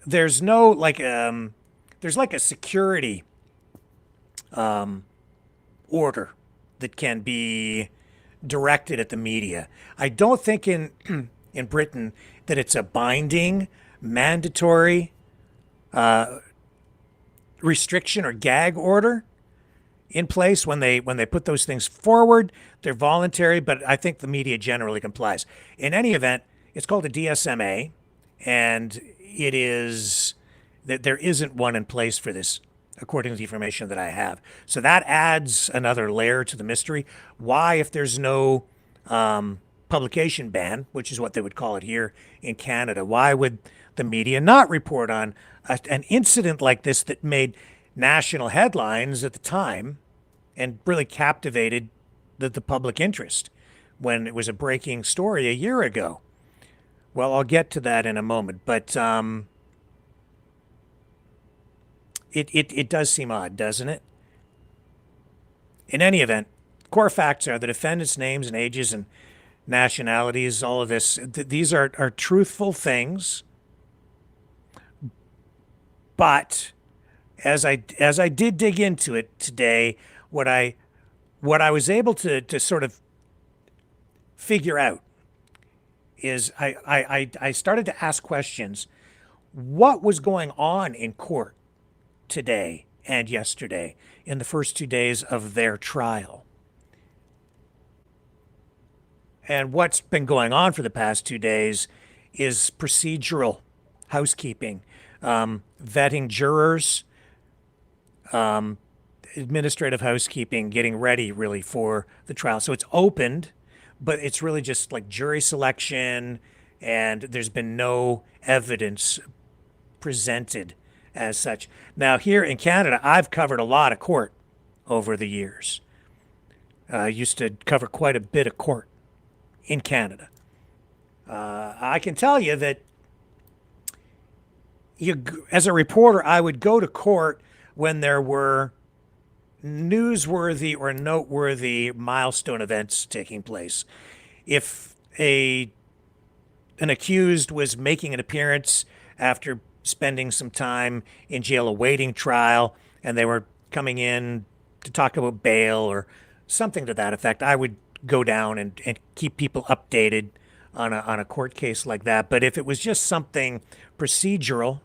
there's no, there's like a security order that can be directed at the media. I don't think in Britain that it's a binding, mandatory restriction or gag order in place when they put those things forward. They're voluntary, but I think the media generally complies. In any event, it's called a DSMA, and it is that there isn't one in place for this, according to the information that I have. So that adds another layer to the mystery. Why, if there's no publication ban, which is what they would call it here in Canada, why would the media not report on an incident like this that made national headlines at the time and really captivated the public interest when it was a breaking story a year ago? Well, I'll get to that in a moment, but It does seem odd, doesn't it? In any event, core facts are the defendants' names and ages and nationalities, all of this. These are truthful things. But as I did dig into it today, what I was able to sort of figure out is I started to ask questions. What was going on in court today and yesterday in the first 2 days of their trial? And what's been going on for the past 2 days is procedural housekeeping, vetting jurors, administrative housekeeping, getting ready really for the trial. So it's opened, but it's really just like jury selection, and there's been no evidence presented as such. Now, here in Canada, I've covered a lot of court over the years. I used to cover quite a bit of court in Canada. I can tell you that as a reporter, I would go to court when there were newsworthy or noteworthy milestone events taking place. If an accused was making an appearance after spending some time in jail awaiting trial, and they were coming in to talk about bail or something to that effect, I would go down and keep people updated on a court case like that. But if it was just something procedural,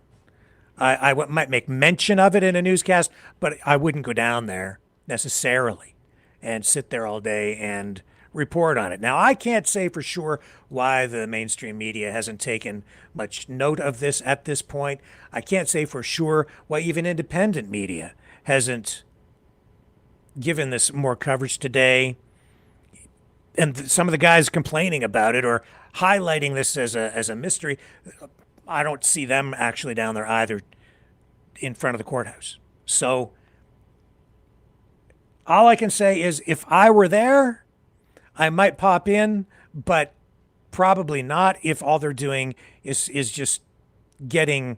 I might make mention of it in a newscast, but I wouldn't go down there necessarily and sit there all day and report on it. Now, I can't say for sure why the mainstream media hasn't taken much note of this at this point. I can't say for sure why even independent media hasn't given this more coverage today. And some of the guys complaining about it or highlighting this as a mystery, I don't see them actually down there either in front of the courthouse. So all I can say is if I were there, I might pop in, but probably not if all they're doing is just getting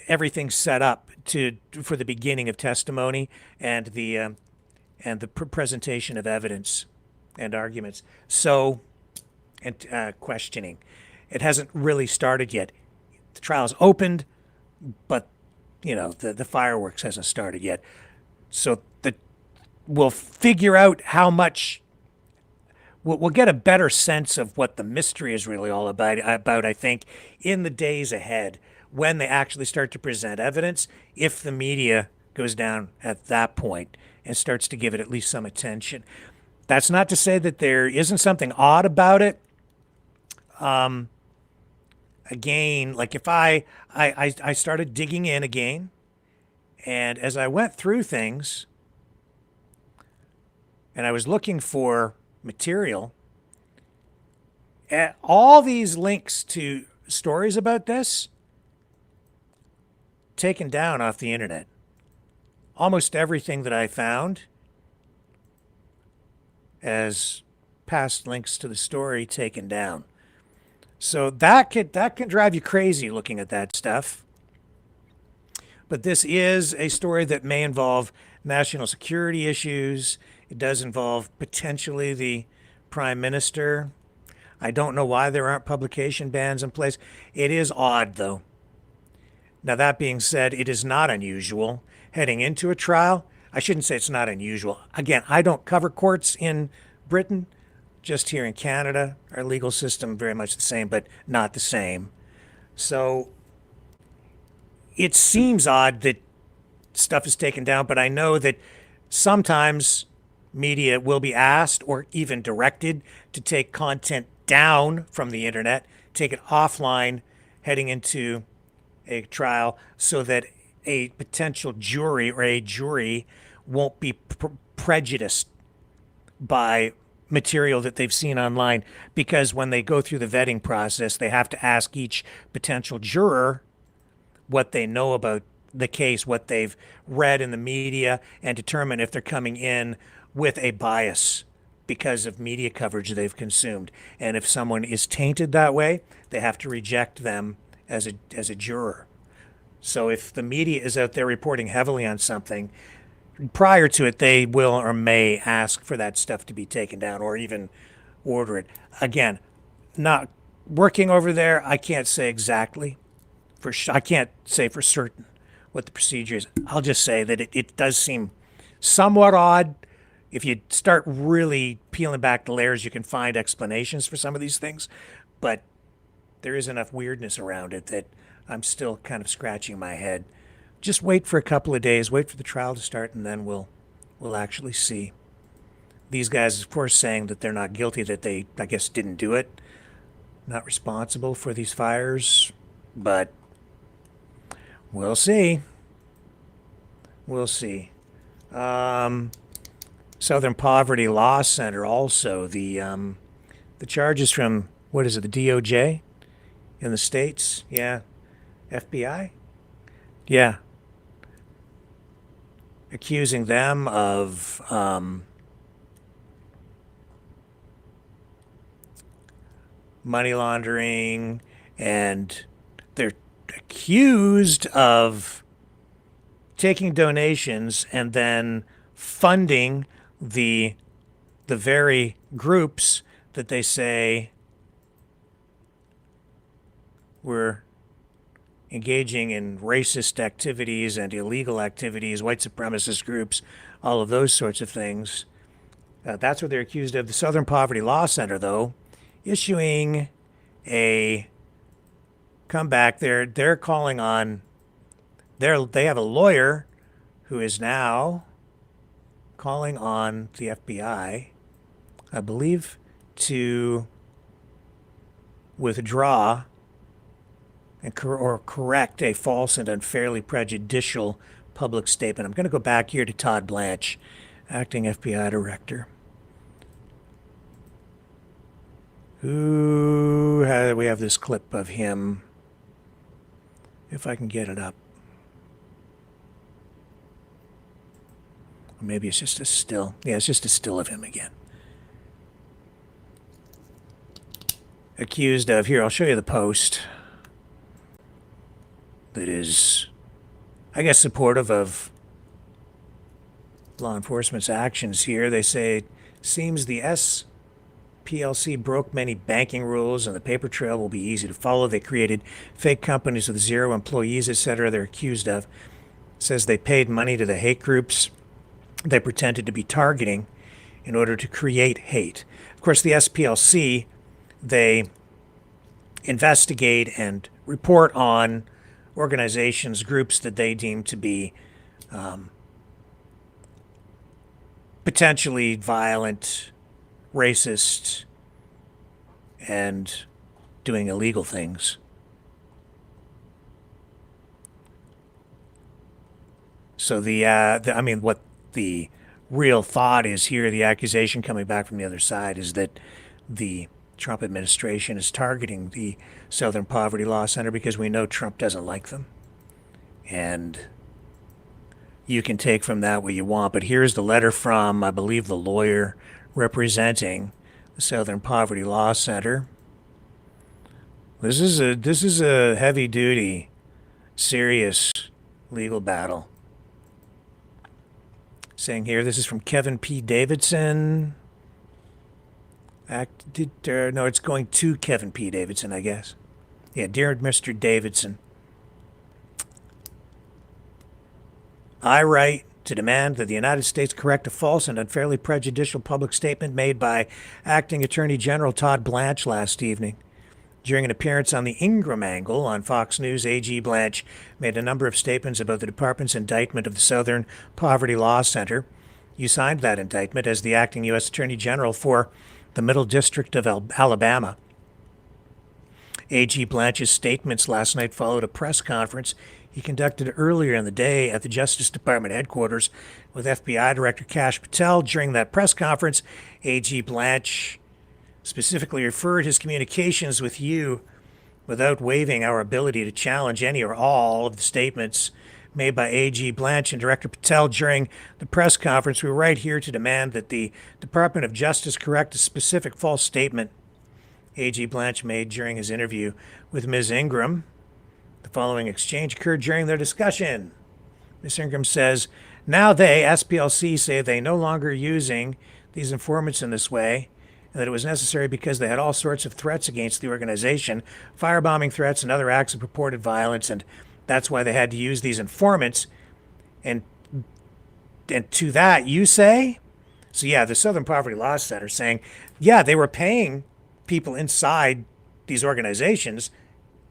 everything set up for the beginning of testimony and the presentation of evidence and arguments. So, and questioning. It hasn't really started yet. The trial's opened, but the fireworks hasn't started yet. So we'll figure out how much. We'll get a better sense of what the mystery is really all about, I think, in the days ahead when they actually start to present evidence, if the media goes down at that point and starts to give it at least some attention. That's not to say that there isn't something odd about it. Again, like if I started digging in again, and as I went through things, and I was looking for material, all these links to stories about this taken down off the internet. Almost everything that I found as past links to the story taken down. So that can drive you crazy looking at that stuff. But this is a story that may involve national security issues. It does involve potentially the Prime Minister. I don't know why there aren't publication bans in place. It is odd, though. Now, that being said, it is not unusual heading into a trial. I shouldn't say it's not unusual. Again, I don't cover courts in Britain, just here in Canada. Our legal system very much the same, but not the same. So it seems odd that stuff is taken down, but I know that sometimes media will be asked or even directed to take content down from the internet, take it offline heading into a trial so that a potential jury or a jury won't be prejudiced by material that they've seen online, because when they go through the vetting process, they have to ask each potential juror what they know about the case, what they've read in the media, and determine if they're coming in with a bias because of media coverage they've consumed. And if someone is tainted that way, they have to reject them as a juror. So if the media is out there reporting heavily on something, prior to it, they will or may ask for that stuff to be taken down or even order it. Again, not working over there, I can't say exactly. I can't say for certain what the procedure is. I'll just say that it does seem somewhat odd. If you start really peeling back the layers, you can find explanations for some of these things. But there is enough weirdness around it that I'm still kind of scratching my head. Just wait for a couple of days, wait for the trial to start, and then we'll actually see. These guys, of course, saying that they're not guilty, that they, I guess, didn't do it, not responsible for these fires, but we'll see. We'll see. Southern Poverty Law Center also, the charges from, what is it, the DOJ in the States? Yeah. FBI? Yeah. Accusing them of money laundering, and they're accused of taking donations and then funding the very groups that they say were engaging in racist activities and illegal activities, white supremacist groups, all of those sorts of things. That's what they're accused of. The Southern Poverty Law Center, though, issuing a comeback. They're calling on. They have a lawyer who is now calling on the FBI, I believe, to withdraw or correct a false and unfairly prejudicial public statement. I'm going to go back here to Todd Blanche, acting FBI director. We have this clip of him, if I can get it up. Or maybe it's just a still. Yeah, it's just a still of him again. Accused of, here, I'll show you the post that is, I guess, supportive of law enforcement's actions here. They say, seems the SPLC broke many banking rules and the paper trail will be easy to follow. They created fake companies with 0 employees, etc. They're accused of. Says they paid money to the hate groups they pretended to be targeting in order to create hate. Of course, the SPLC, they investigate and report on organizations, groups that they deem to be potentially violent, racist, and doing illegal things. So what the real thought is here, the accusation coming back from the other side, is that the Trump administration is targeting the Southern Poverty Law Center because we know Trump doesn't like them. And you can take from that what you want, but here's the letter from, I believe, the lawyer representing the Southern Poverty Law Center. This is a heavy-duty, serious legal battle. Saying here, this is from Kevin P. Davidson. No, it's going to Kevin P. Davidson, I guess. Yeah, dear Mr. Davidson, I write to demand that the United States correct a false and unfairly prejudicial public statement made by Acting Attorney General Todd Blanche last evening. During an appearance on the Ingram Angle on Fox News, AG Blanche made a number of statements about the department's indictment of the Southern Poverty Law Center. You signed that indictment as the acting U.S. Attorney General for the Middle District of Alabama. AG Blanche's statements last night followed a press conference he conducted earlier in the day at the Justice Department headquarters with FBI Director Kash Patel. During that press conference, AG Blanche specifically referred his communications with you without waiving our ability to challenge any or all of the statements made by AG Blanche and Director Patel during the press conference. We were right here to demand that the Department of Justice correct a specific false statement AG Blanche made during his interview with Ms. Ingram. The following exchange occurred during their discussion. Ms. Ingram says, now they, SPLC, say they no longer using these informants in this way, and that it was necessary because they had all sorts of threats against the organization, firebombing threats and other acts of purported violence, and that's why they had to use these informants. And to that, you say? So yeah, the Southern Poverty Law Center saying, yeah, they were paying people inside these organizations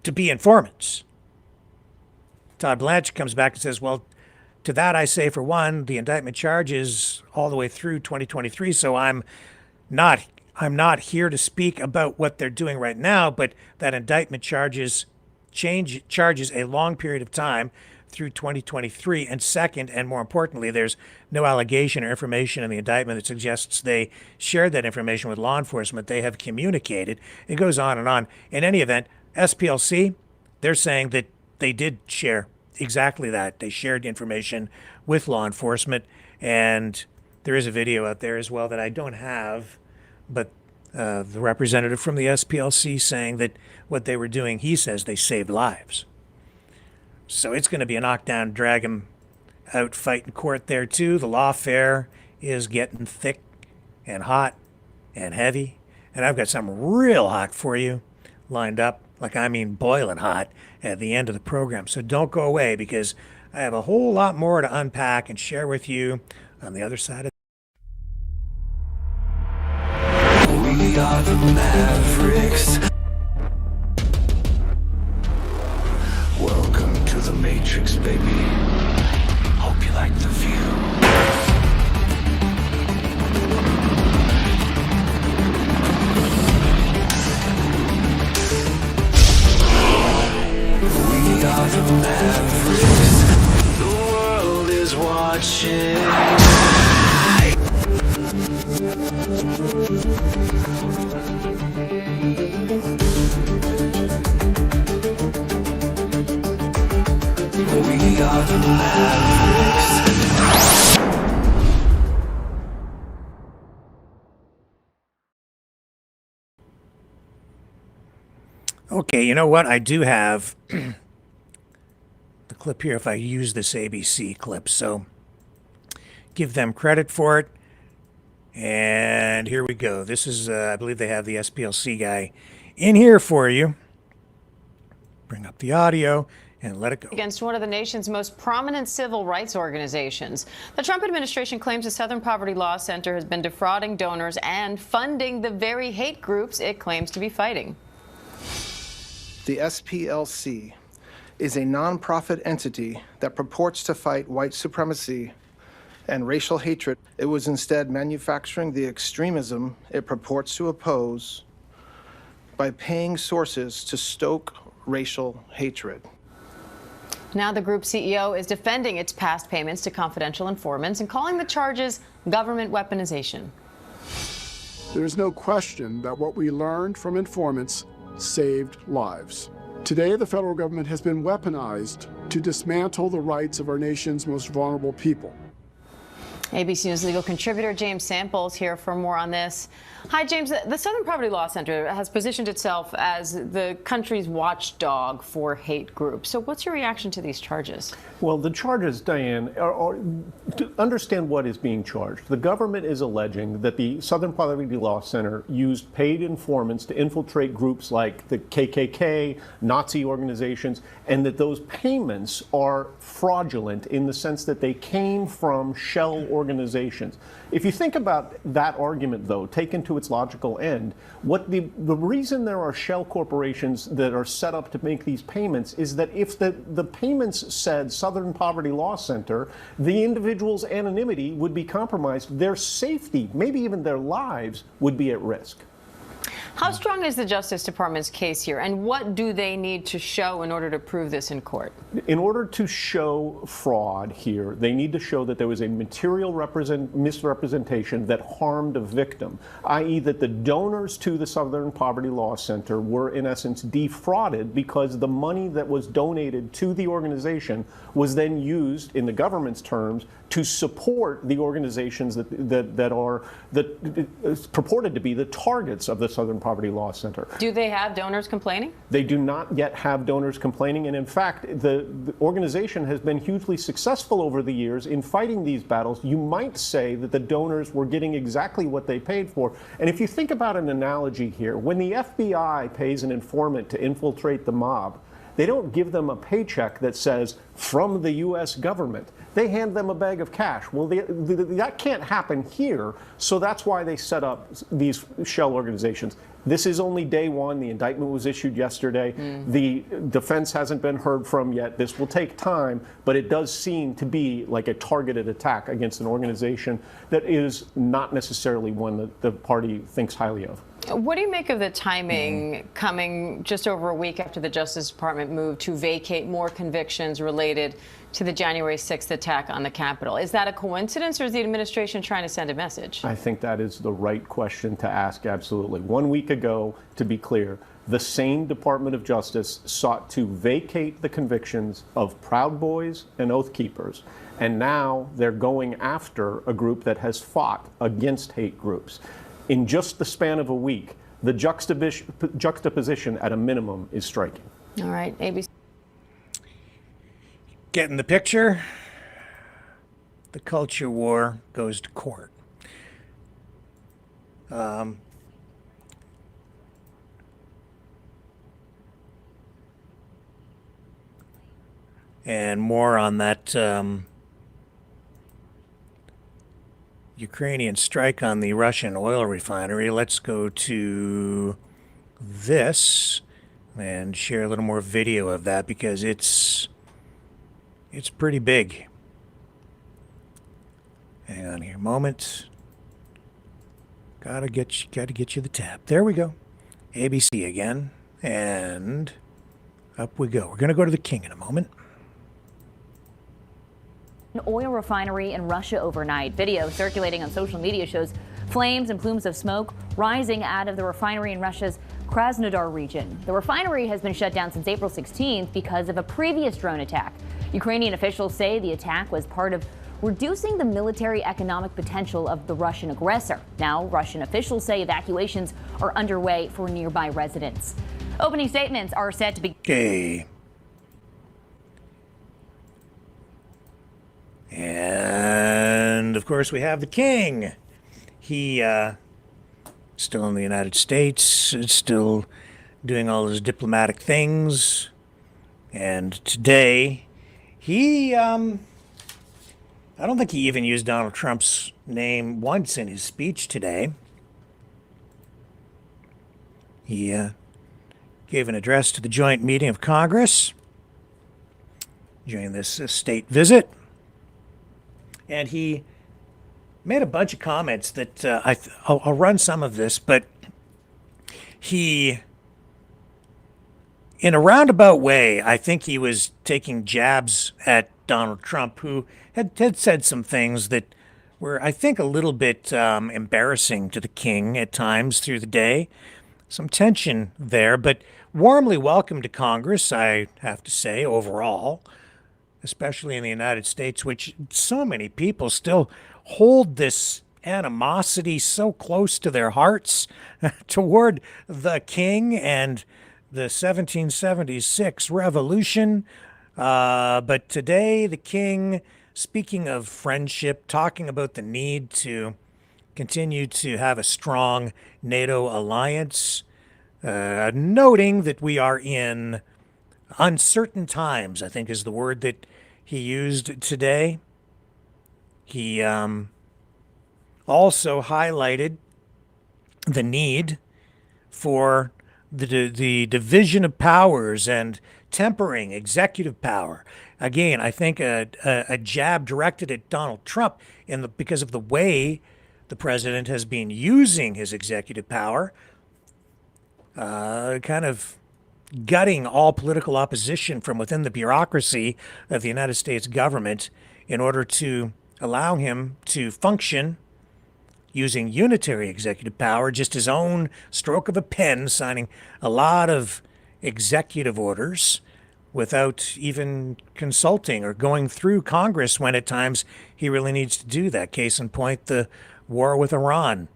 to be informants. Todd Blanche comes back and says, well, to that I say, for one, the indictment charges all the way through 2023, so I'm not here to speak about what they're doing right now, but that indictment charges a long period of time through 2023. And second, and more importantly, there's no allegation or information in the indictment that suggests they shared that information with law enforcement. They have communicated. It goes on and on. In any event, SPLC, they're saying that they did share exactly that. They shared information with law enforcement, and there is a video out there as well that I don't have, but the representative from the SPLC saying that what they were doing, he says they saved lives. So it's going to be a knockdown, drag 'em out fighting court there too. The lawfare is getting thick and hot and heavy. And I've got something real hot for you lined up, like I mean boiling hot, at the end of the program. So don't go away, because I have a whole lot more to unpack and share with you on the other side of. We are the Mavericks. Welcome to the Matrix, baby. Hope you like the view. We are the Mavericks. The world is watching. We are the Mavericks. Okay, you know what? I do have the clip here if I use this ABC clip, so give them credit for it. And here we go. This is, I believe they have the SPLC guy in here for you. Bring up the audio and let it go. Against one of the nation's most prominent civil rights organizations. The Trump administration claims the Southern Poverty Law Center has been defrauding donors and funding the very hate groups it claims to be fighting. The SPLC is a nonprofit entity that purports to fight white supremacy and racial hatred. It was instead manufacturing the extremism it purports to oppose by paying sources to stoke racial hatred. Now the group CEO is defending its past payments to confidential informants and calling the charges government weaponization. There's no question that what we learned from informants saved lives. Today, the federal government has been weaponized to dismantle the rights of our nation's most vulnerable people. ABC News legal contributor James Samples here for more on this. Hi, James. The Southern Poverty Law Center has positioned itself as the country's watchdog for hate groups. So what's your reaction to these charges? Well, the charges, Diane, are to understand what is being charged. The government is alleging that the Southern Poverty Law Center used paid informants to infiltrate groups like the KKK, Nazi organizations, and that those payments are fraudulent in the sense that they came from shell organizations. If you think about that argument, though, taken to its logical end, what the reason there are shell corporations that are set up to make these payments is that if the payments said Southern Poverty Law Center, the individual's anonymity would be compromised. Their safety, maybe even their lives, would be at risk. How strong is the Justice Department's case here, and what do they need to show in order to prove this in court? In order to show fraud here, they need to show that there was a material misrepresentation that harmed a victim, i.e. that the donors to the Southern Poverty Law Center were, in essence, defrauded because the money that was donated to the organization was then used, in the government's terms, to support the organizations that are purported to be the targets of the Southern Poverty Law Center. Do they have donors complaining? They do not yet have donors complaining, and in fact, the organization has been hugely successful over the years in fighting these battles. You might say that the donors were getting exactly what they paid for. And if you think about an analogy here, when the FBI pays an informant to infiltrate the mob, they don't give them a paycheck that says, from the U.S. government. They hand them a bag of cash. Well, that can't happen here, so that's why they set up these shell organizations. This is only day one. The indictment was issued yesterday. The defense hasn't been heard from yet. This will take time, but it does seem to be like a targeted attack against an organization that is not necessarily one that the party thinks highly of. What do you make of the timing coming just over a week after the Justice Department moved to vacate more convictions related to the January 6th attack on the Capitol? Is that a coincidence, or is the administration trying to send a message? I think that is the right question to ask, absolutely. 1 week ago, to be clear, the same Department of Justice sought to vacate the convictions of Proud Boys and Oath Keepers, and now they're going after a group that has fought against hate groups. In just the span of a week, the juxtaposition at a minimum is striking. All right, ABC. Getting the picture? the culture war goes to court. And more on that Ukrainian strike on the Russian oil refinery. Let's go to this and share a little more video of that because it's pretty big. Hang on here a moment. Gotta get you the tab. There we go. ABC again. And up we go. We're gonna go to the king in a moment. An oil refinery in Russia overnight. Video circulating on social media shows flames and plumes of smoke rising out of the refinery in Russia's Krasnodar region. The refinery has been shut down since April 16th because of a previous drone attack. Ukrainian officials say the attack was part of reducing the military economic potential of the Russian aggressor. Now, Russian officials say evacuations are underway for nearby residents. Opening statements are set to be. Okay. And of course we have the king. He still in the United States, still doing all his diplomatic things. And today he I don't think he even used Donald Trump's name once in his speech today. He gave an address to the joint meeting of Congress during this state visit. And he made a bunch of comments that I'll run some of this, but he, in a roundabout way, I think he was taking jabs at Donald Trump, who had said some things that were, I think, a little bit embarrassing to the king at times through the day. Some tension there, but warmly welcome to Congress, I have to say, overall, especially in the United States, which so many people still hold this animosity so close to their hearts toward the king and the 1776 revolution. But today, the king, speaking of friendship, talking about the need to continue to have a strong NATO alliance, noting that we are in uncertain times, I think is the word that he used today. He also highlighted the need for the division of powers and tempering executive power. Again, I think a jab directed at Donald Trump because of the way the president has been using his executive power, kind of gutting all political opposition from within the bureaucracy of the United States government in order to allow him to function using unitary executive power, just his own stroke of a pen, signing a lot of executive orders without even consulting or going through Congress when at times he really needs to do that. Case in point, the war with Iran.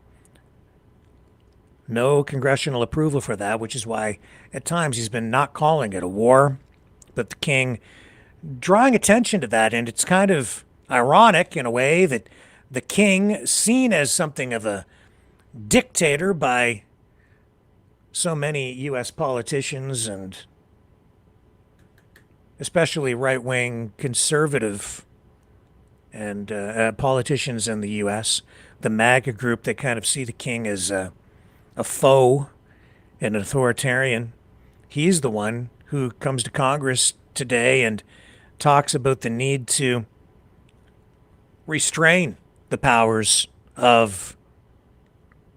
No congressional approval for that, which is why at times he's been not calling it a war, but the king drawing attention to that. And it's kind of ironic in a way that the king, seen as something of a dictator by so many U.S. politicians and especially right-wing conservative and politicians in the U.S., the MAGA group, they kind of see the king as a foe and an authoritarian. He's the one who comes to Congress today and talks about the need to restrain the powers of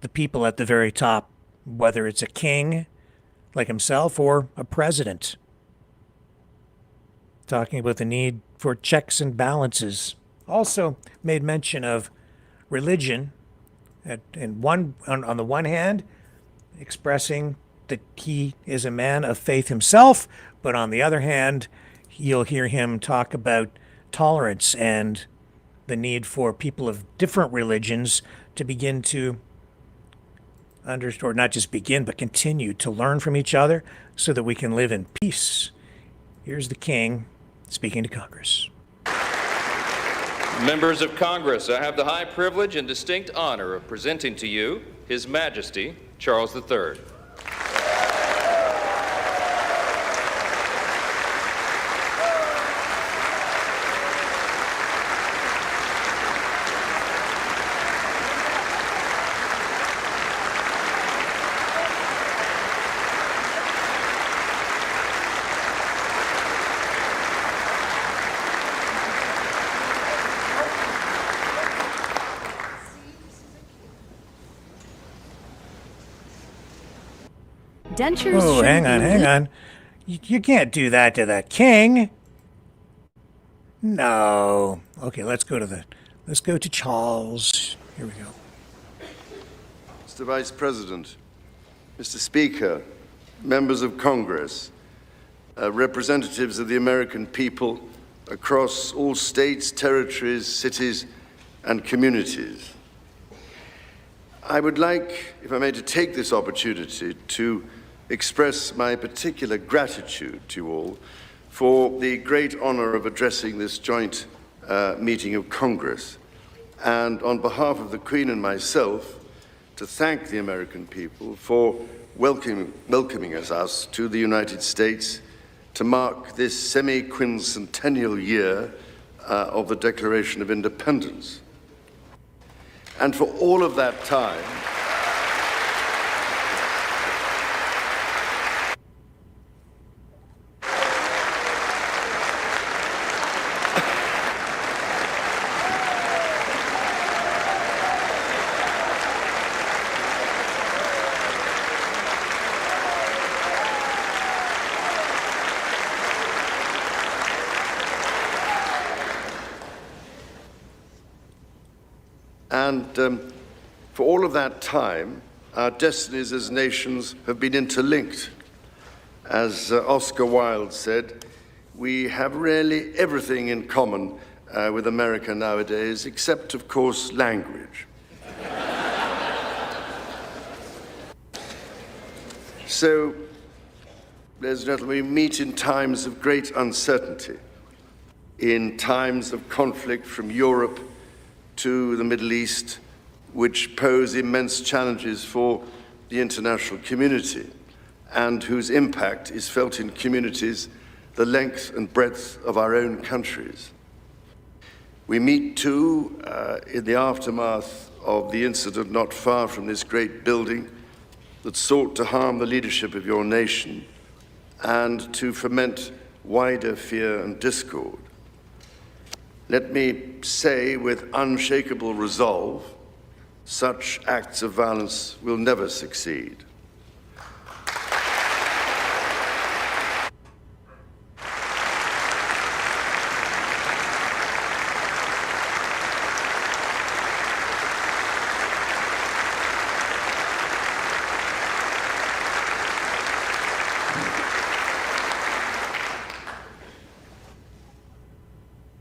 the people at the very top, whether it's a king like himself or a president. Talking about the need for checks and balances. Also made mention of religion on the one hand, expressing that he is a man of faith himself, but on the other hand, you'll hear him talk about tolerance and the need for people of different religions to begin to understand, or not just begin, but continue to learn from each other so that we can live in peace. Here's the king speaking to Congress. Members of Congress, I have the high privilege and distinct honor of presenting to you His Majesty Charles III. Dentures. Oh, hang on. You can't do that to the king. No. Okay, let's go to Charles. Here we go. Mr. Vice President, Mr. Speaker, members of Congress, representatives of the American people across all states, territories, cities, and communities. I would like, if I may, to take this opportunity to express my particular gratitude to you all for the great honor of addressing this joint meeting of Congress, and on behalf of the Queen and myself, to thank the American people for welcoming us to the United States to mark this semi-quincentennial year of the Declaration of Independence. And for all of that time, for all of that time, our destinies as nations have been interlinked. As Oscar Wilde said, we have really everything in common with America nowadays, except, of course, language. So, ladies and gentlemen, we meet in times of great uncertainty, in times of conflict from Europe to the Middle East, which pose immense challenges for the international community and whose impact is felt in communities the length and breadth of our own countries. We meet too in the aftermath of the incident not far from this great building that sought to harm the leadership of your nation and to foment wider fear and discord. Let me say with unshakable resolve, such acts of violence will never succeed.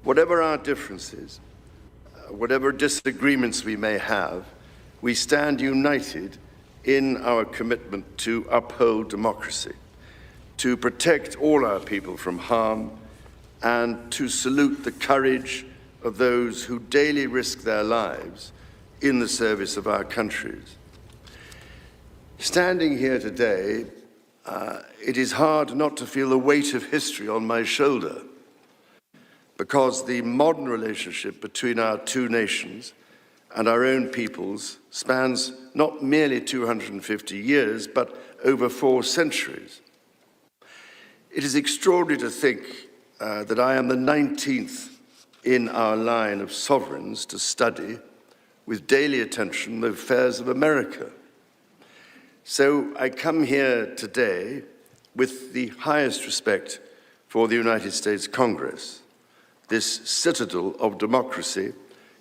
Whatever our differences, whatever disagreements we may have, we stand united in our commitment to uphold democracy, to protect all our people from harm, and to salute the courage of those who daily risk their lives in the service of our countries. Standing here today, it is hard not to feel the weight of history on my shoulder, because the modern relationship between our two nations and our own peoples spans not merely 250 years, but over 4 centuries. It is extraordinary to think that I am the 19th in our line of sovereigns to study with daily attention the affairs of America. So I come here today with the highest respect for the United States Congress, this citadel of democracy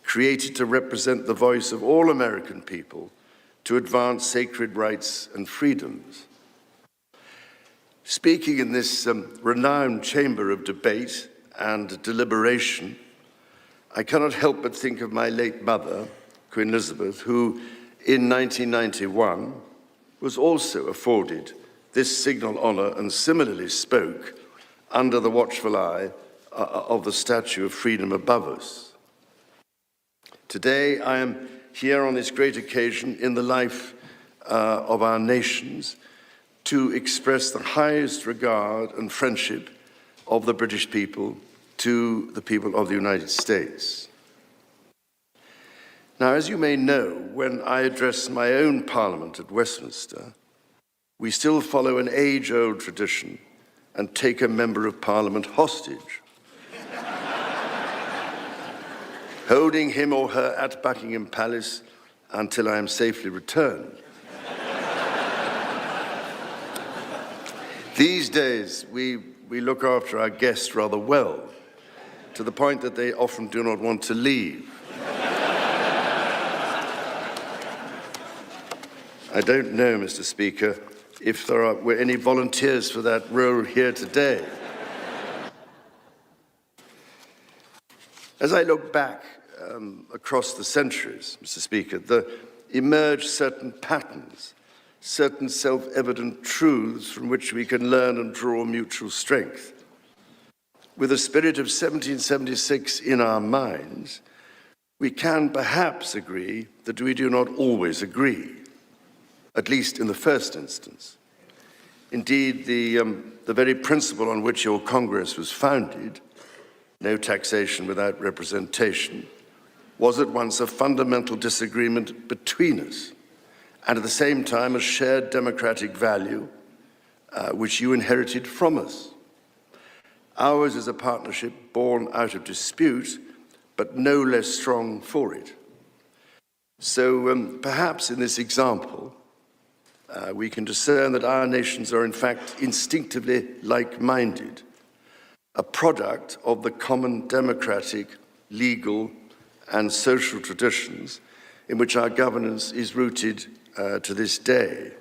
created to represent the voice of all American people to advance sacred rights and freedoms. Speaking in this renowned chamber of debate and deliberation, I cannot help but think of my late mother, Queen Elizabeth, who in 1991 was also afforded this signal honor and similarly spoke under the watchful eye of the Statue of Freedom above us. Today, I am here on this great occasion in the life of our nations to express the highest regard and friendship of the British people to the people of the United States. Now, as you may know, when I address my own Parliament at Westminster, we still follow an age-old tradition and take a member of Parliament hostage, holding him or her at Buckingham Palace until I am safely returned. These days, we look after our guests rather well, to the point that they often do not want to leave. I don't know, Mr. Speaker, if there were any volunteers for that role here today. As I look back across the centuries, Mr. Speaker, there emerge certain patterns, certain self-evident truths from which we can learn and draw mutual strength. With the spirit of 1776 in our minds, we can perhaps agree that we do not always agree, at least in the first instance. Indeed, the very principle on which your Congress was founded, no taxation without representation, was at once a fundamental disagreement between us, and at the same time a shared democratic value which you inherited from us. Ours is a partnership born out of dispute, but no less strong for it. So perhaps in this example, we can discern that our nations are in fact instinctively like-minded, a product of the common democratic, legal, and social traditions in which our governance is rooted to this day.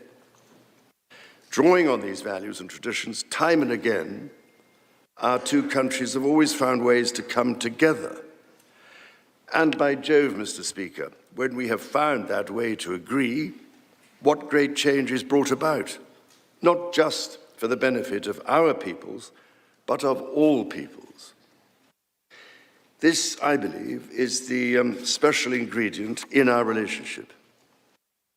Drawing on these values and traditions, time and again, our two countries have always found ways to come together. And by Jove, Mr. Speaker, when we have found that way to agree, what great change is brought about, not just for the benefit of our peoples, but of all peoples. This, I believe, is the special ingredient in our relationship.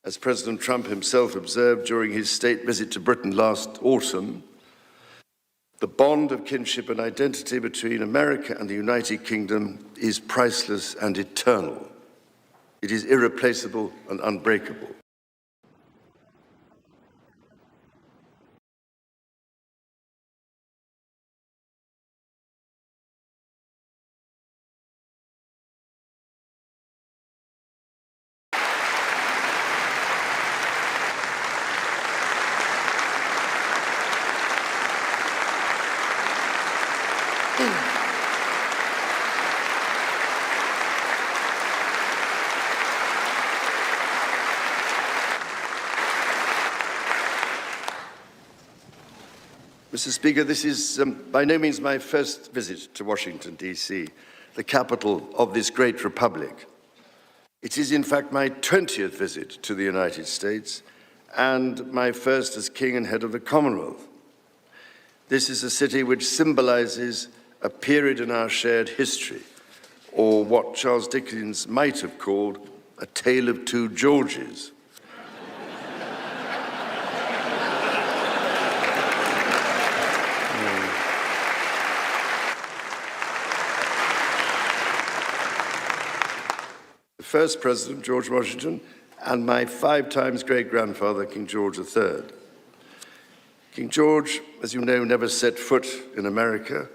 As President Trump himself observed during his state visit to Britain last autumn, the bond of kinship and identity between America and the United Kingdom is priceless and eternal. It is irreplaceable and unbreakable. Mr. Speaker, this is by no means my first visit to Washington, D.C., the capital of this great republic. It is, in fact, my 20th visit to the United States and my first as King and head of the Commonwealth. This is a city which symbolizes a period in our shared history, or what Charles Dickens might have called a tale of two Georges. First President, George Washington, and my 5 times great-grandfather, King George III. King George, as you know, never set foot in America,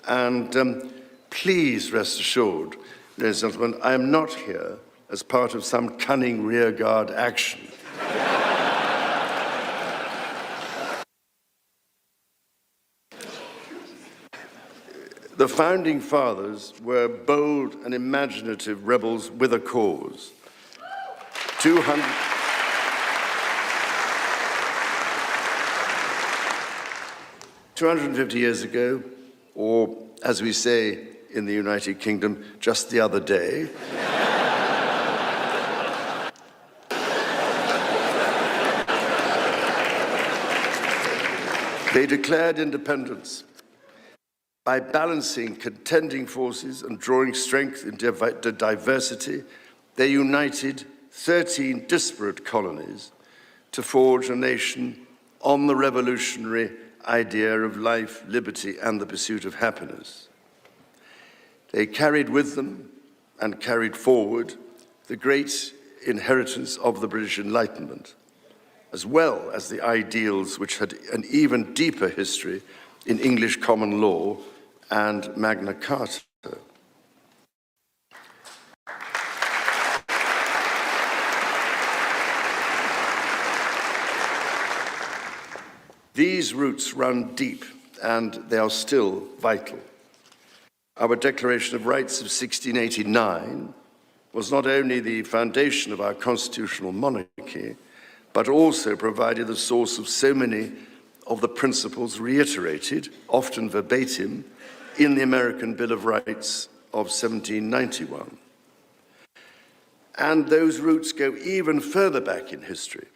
and please rest assured, ladies and gentlemen, I am not here as part of some cunning rearguard action. The Founding Fathers were bold and imaginative rebels with a cause. 250 years ago, or as we say in the United Kingdom, just the other day, they declared independence. By balancing contending forces and drawing strength into diversity, they united 13 disparate colonies to forge a nation on the revolutionary idea of life, liberty, and the pursuit of happiness. They carried with them and carried forward the great inheritance of the British Enlightenment, as well as the ideals which had an even deeper history in English common law and Magna Carta. These roots run deep, and they are still vital. Our Declaration of Rights of 1689 was not only the foundation of our constitutional monarchy, but also provided the source of so many of the principles reiterated, often verbatim, in the American Bill of Rights of 1791. And those roots go even further back in history.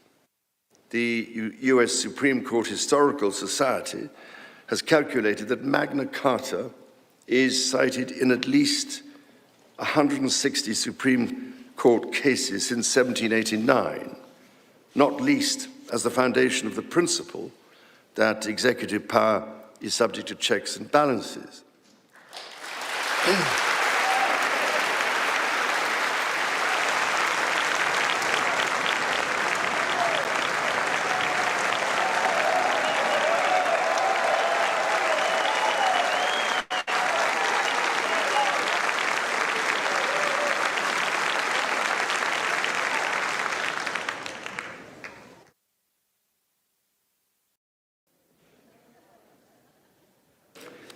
The US Supreme Court Historical Society has calculated that Magna Carta is cited in at least 160 Supreme Court cases since 1789, not least as the foundation of the principle that executive power is subject to checks and balances.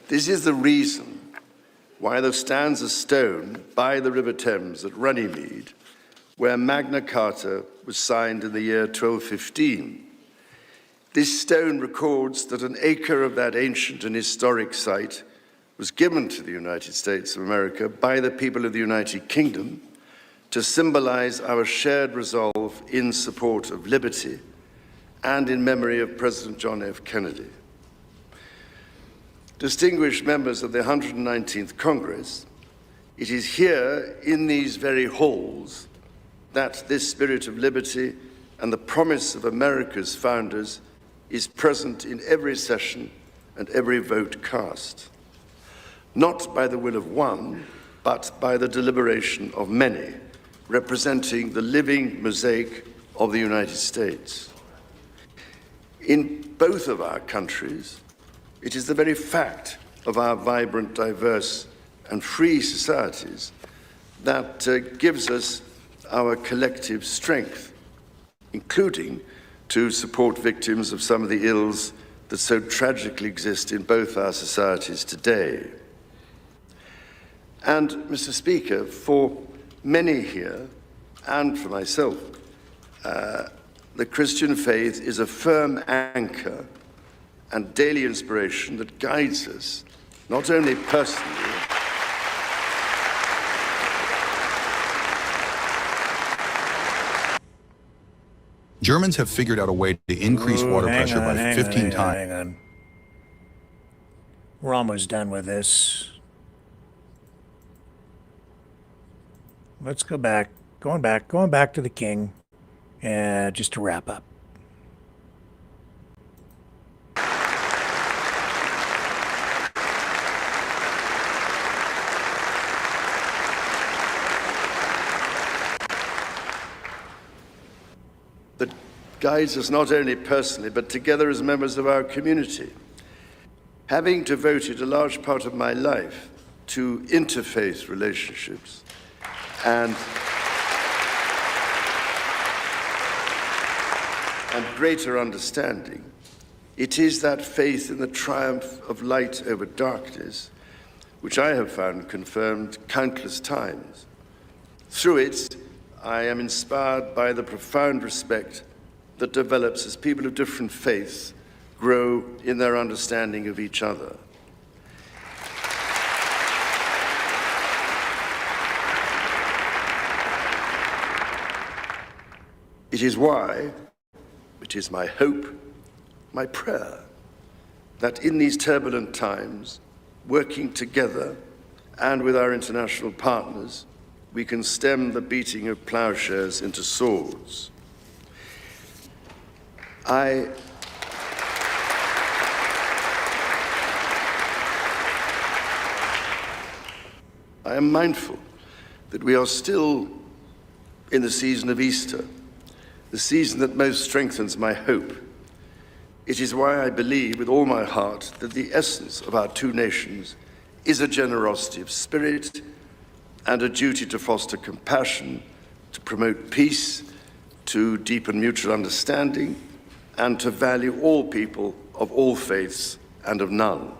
This is the reason why there stands a stone by the River Thames at Runnymede, where Magna Carta was signed in the year 1215. This stone records that an acre of that ancient and historic site was given to the United States of America by the people of the United Kingdom to symbolize our shared resolve in support of liberty and in memory of President John F. Kennedy. Distinguished members of the 119th Congress, it is here in these very halls that this spirit of liberty and the promise of America's founders is present in every session and every vote cast, not by the will of one, but by the deliberation of many, representing the living mosaic of the United States. In both of our countries, it is the very fact of our vibrant, diverse, and free societies that gives us our collective strength, including to support victims of some of the ills that so tragically exist in both our societies today. And, Mr. Speaker, for many here, and for myself, the Christian faith is a firm anchor and daily inspiration that guides us, not only personally, Germans have figured out a way to increase water pressure by 15 times. Hang on. We're almost done with this. Let's go back. Going back to the king. Just to wrap up. that guides us not only personally, but together as members of our community. Having devoted a large part of my life to interfaith relationships and greater understanding, it is that faith in the triumph of light over darkness which I have found confirmed countless times. Through it, I am inspired by the profound respect that develops as people of different faiths grow in their understanding of each other. It is why, it is my hope, my prayer, that in these turbulent times, working together and with our international partners, we can stem the beating of plowshares into swords. I am mindful that we are still in the season of Easter, the season that most strengthens my hope. It is why I believe with all my heart that the essence of our two nations is a generosity of spirit and a duty to foster compassion, to promote peace, to deepen mutual understanding, and to value all people of all faiths and of none.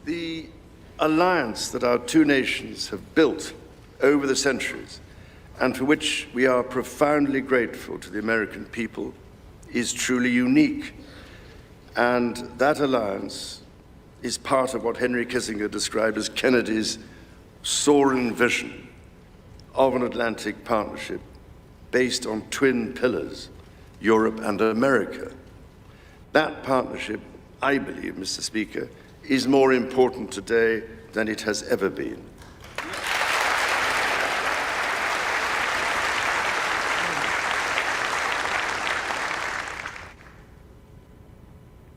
The alliance that our two nations have built over the centuries, and for which we are profoundly grateful to the American people, is truly unique. And that alliance is part of what Henry Kissinger described as Kennedy's soaring vision of an Atlantic partnership based on twin pillars, Europe and America. That partnership, I believe, Mr. Speaker, is more important today than it has ever been.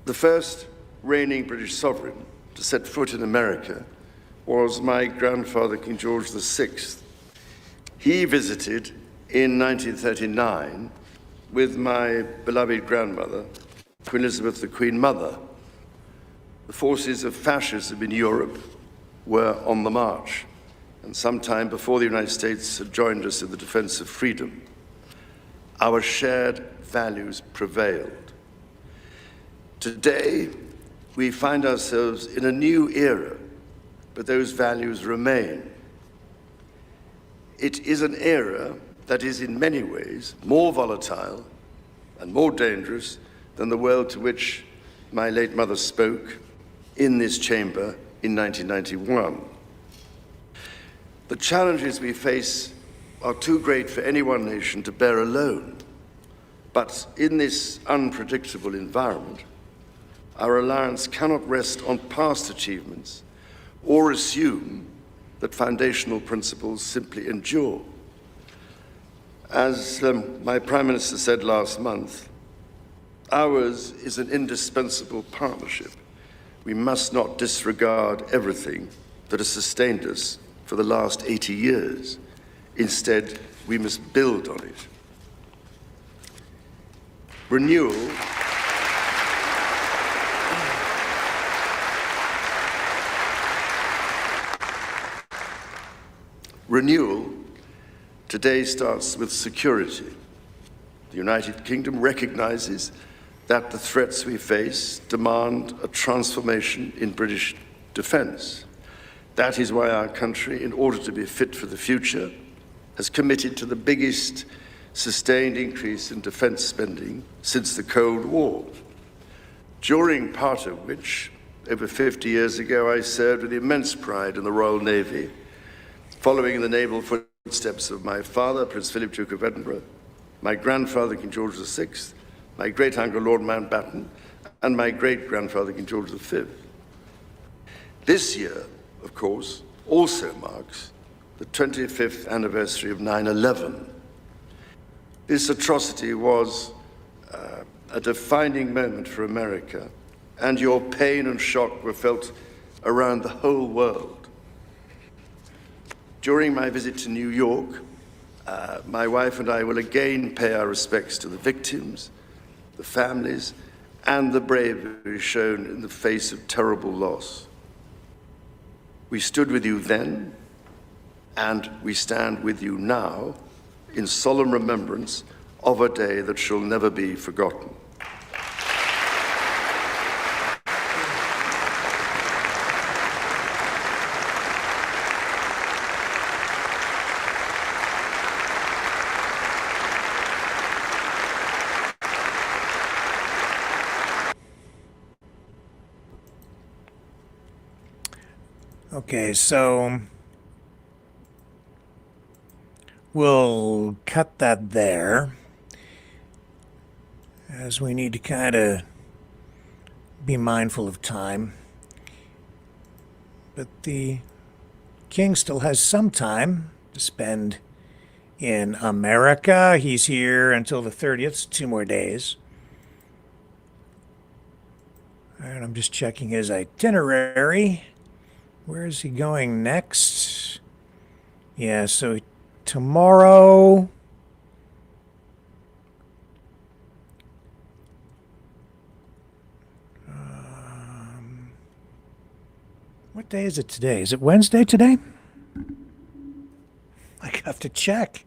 The first reigning British sovereign to set foot in America was my grandfather, King George VI. He visited in 1939 with my beloved grandmother, Queen Elizabeth, the Queen Mother. The forces of fascism in Europe were on the march, and sometime before the United States had joined us in the defense of freedom, our shared values prevailed. Today, we find ourselves in a new era, but those values remain. It is an era that is in many ways more volatile and more dangerous than the world to which my late mother spoke in this chamber in 1991. The challenges we face are too great for any one nation to bear alone. But in this unpredictable environment, our alliance cannot rest on past achievements or assume that foundational principles simply endure. As my Prime Minister said last month, ours is an indispensable partnership. We must not disregard everything that has sustained us for the last 80 years. Instead, we must build on it. Renewal today starts with security. The United Kingdom recognizes that the threats we face demand a transformation in British defense. That is why our country, in order to be fit for the future, has committed to the biggest sustained increase in defense spending since the Cold War, during part of which, over 50 years ago, I served with immense pride in the Royal Navy, following in the naval footsteps of my father, Prince Philip, Duke of Edinburgh, my grandfather, King George VI, my great-uncle, Lord Mountbatten, and my great-grandfather, King George V. This year, of course, also marks the 25th anniversary of 9/11. This atrocity was a defining moment for America, and your pain and shock were felt around the whole world. During my visit to New York, my wife and I will again pay our respects to the victims, the families, and the bravery shown in the face of terrible loss. We stood with you then, and we stand with you now in solemn remembrance of a day that shall never be forgotten. Okay, so we'll cut that there, as we need to kind of be mindful of time. But the king still has some time to spend in America. He's here until the 30th, 2 more days. And I'm just checking his itinerary. Where is he going next? Yeah, so tomorrow... what day is it today? Is it Wednesday today? I have to check.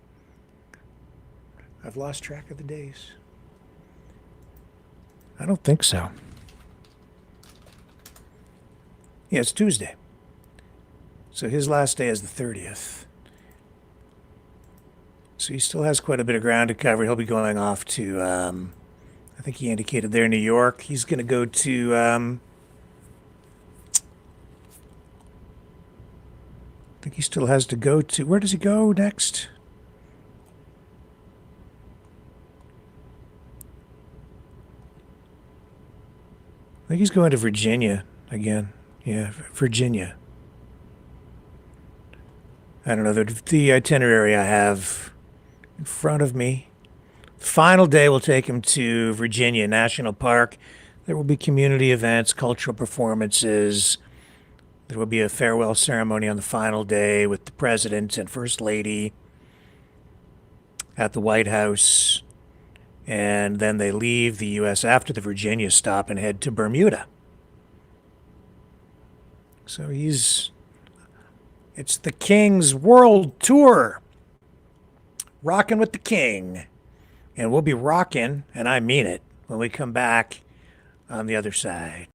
I've lost track of the days. I don't think so. Yeah, it's Tuesday. So his last day is the 30th. So he still has quite a bit of ground to cover. He'll be going off to, I think he indicated there, New York. He's going to go to, I think he still has to go to, where does he go next? I think he's going to Virginia again. Yeah, Virginia. I don't know, the itinerary I have in front of me. Final day will take him to Virginia National Park. There will be community events, cultural performances. There will be a farewell ceremony on the final day with the President and First Lady at the White House. And then they leave the U.S. after the Virginia stop and head to Bermuda. So it's the King's World Tour. Rocking with the King. And we'll be rocking, and I mean it, when we come back on the other side.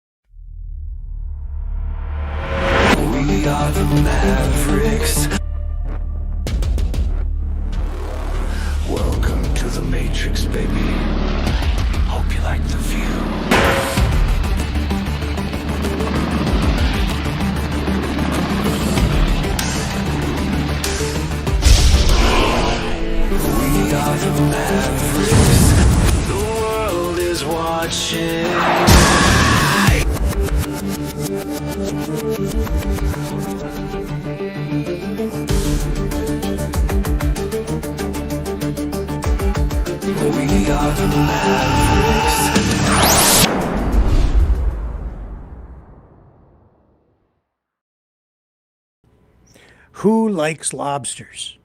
We are the Mavericks. Welcome to the Matrix, baby. Hope you like the view. We are the Mavericks. The world is watching. We are the Mavericks. Who likes lobsters?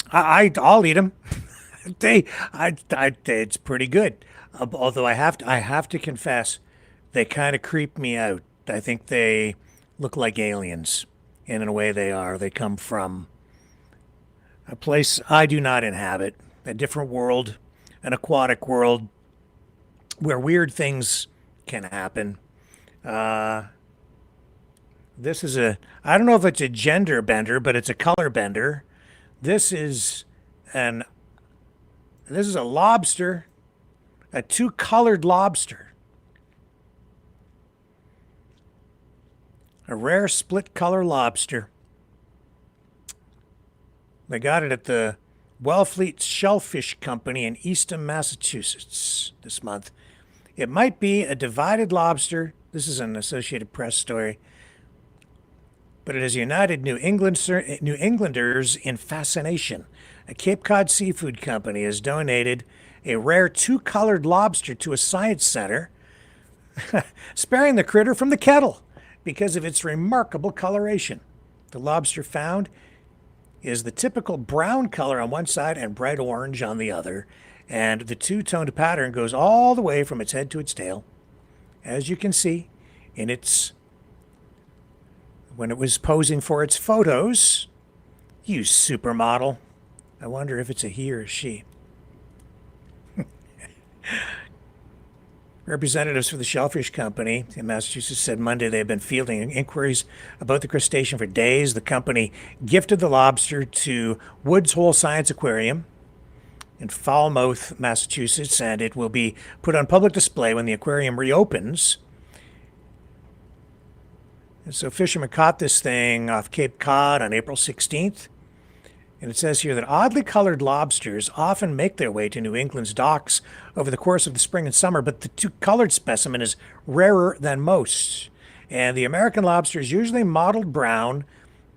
I'll eat them. It's pretty good. Although I have to confess, they kind of creep me out. I think they look like aliens, and in a way they are. They come from a place I do not inhabit, a different world, an aquatic world, where weird things can happen. This is I don't know if it's a gender bender, but it's a color bender. This is a lobster, a 2-colored lobster. A rare split color lobster. They got it at the Wellfleet Shellfish Company in Eastham, Massachusetts this month. It might be a divided lobster. This is an Associated Press story. But it has united New Englanders in fascination. A Cape Cod seafood company has donated a rare 2-colored lobster to a science center, sparing the critter from the kettle because of its remarkable coloration. The lobster found is the typical brown color on one side and bright orange on the other, and the two-toned pattern goes all the way from its head to its tail. As you can see in when it was posing for its photos, you supermodel. I wonder if it's a he or a she. Representatives for the Shellfish Company in Massachusetts said Monday they have been fielding inquiries about the crustacean for days. The company gifted the lobster to Woods Hole Science Aquarium, in Falmouth, Massachusetts, and it will be put on public display when the aquarium reopens. And so fishermen caught this thing off Cape Cod on April 16th. And it says here that oddly colored lobsters often make their way to New England's docks over the course of the spring and summer, but the two-colored specimen is rarer than most. And the American lobster is usually mottled brown,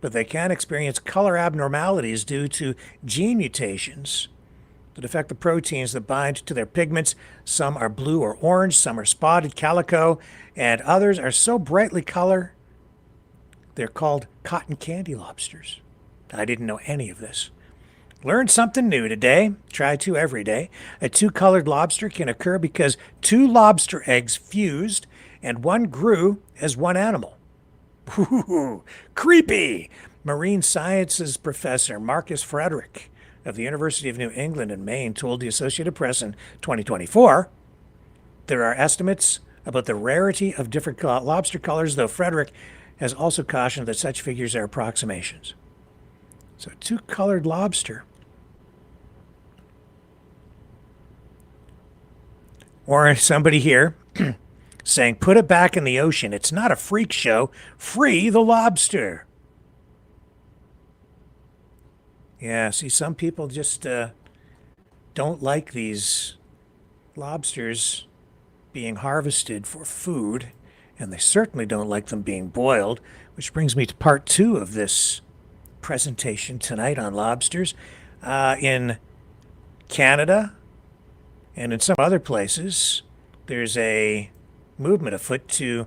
but they can experience color abnormalities due to gene mutations that affect the proteins that bind to their pigments. Some are blue or orange, some are spotted calico, and others are so brightly colored they're called cotton candy lobsters. I didn't know any of this. Learned something new today. Try to every day. A two-colored lobster can occur because two lobster eggs fused and one grew as one animal. Ooh, creepy! Marine sciences professor Marcus Frederick of the University of New England in Maine told the Associated Press in 2024 there are estimates about the rarity of different lobster colors, though Frederick has also cautioned that such figures are approximations. So two-colored lobster. Or somebody here saying, put it back in the ocean. It's not a freak show. Free the lobster. Yeah, see, some people just don't like these lobsters being harvested for food, and they certainly don't like them being boiled, which brings me to part 2 of this presentation tonight on lobsters. In Canada and in some other places, there's a movement afoot to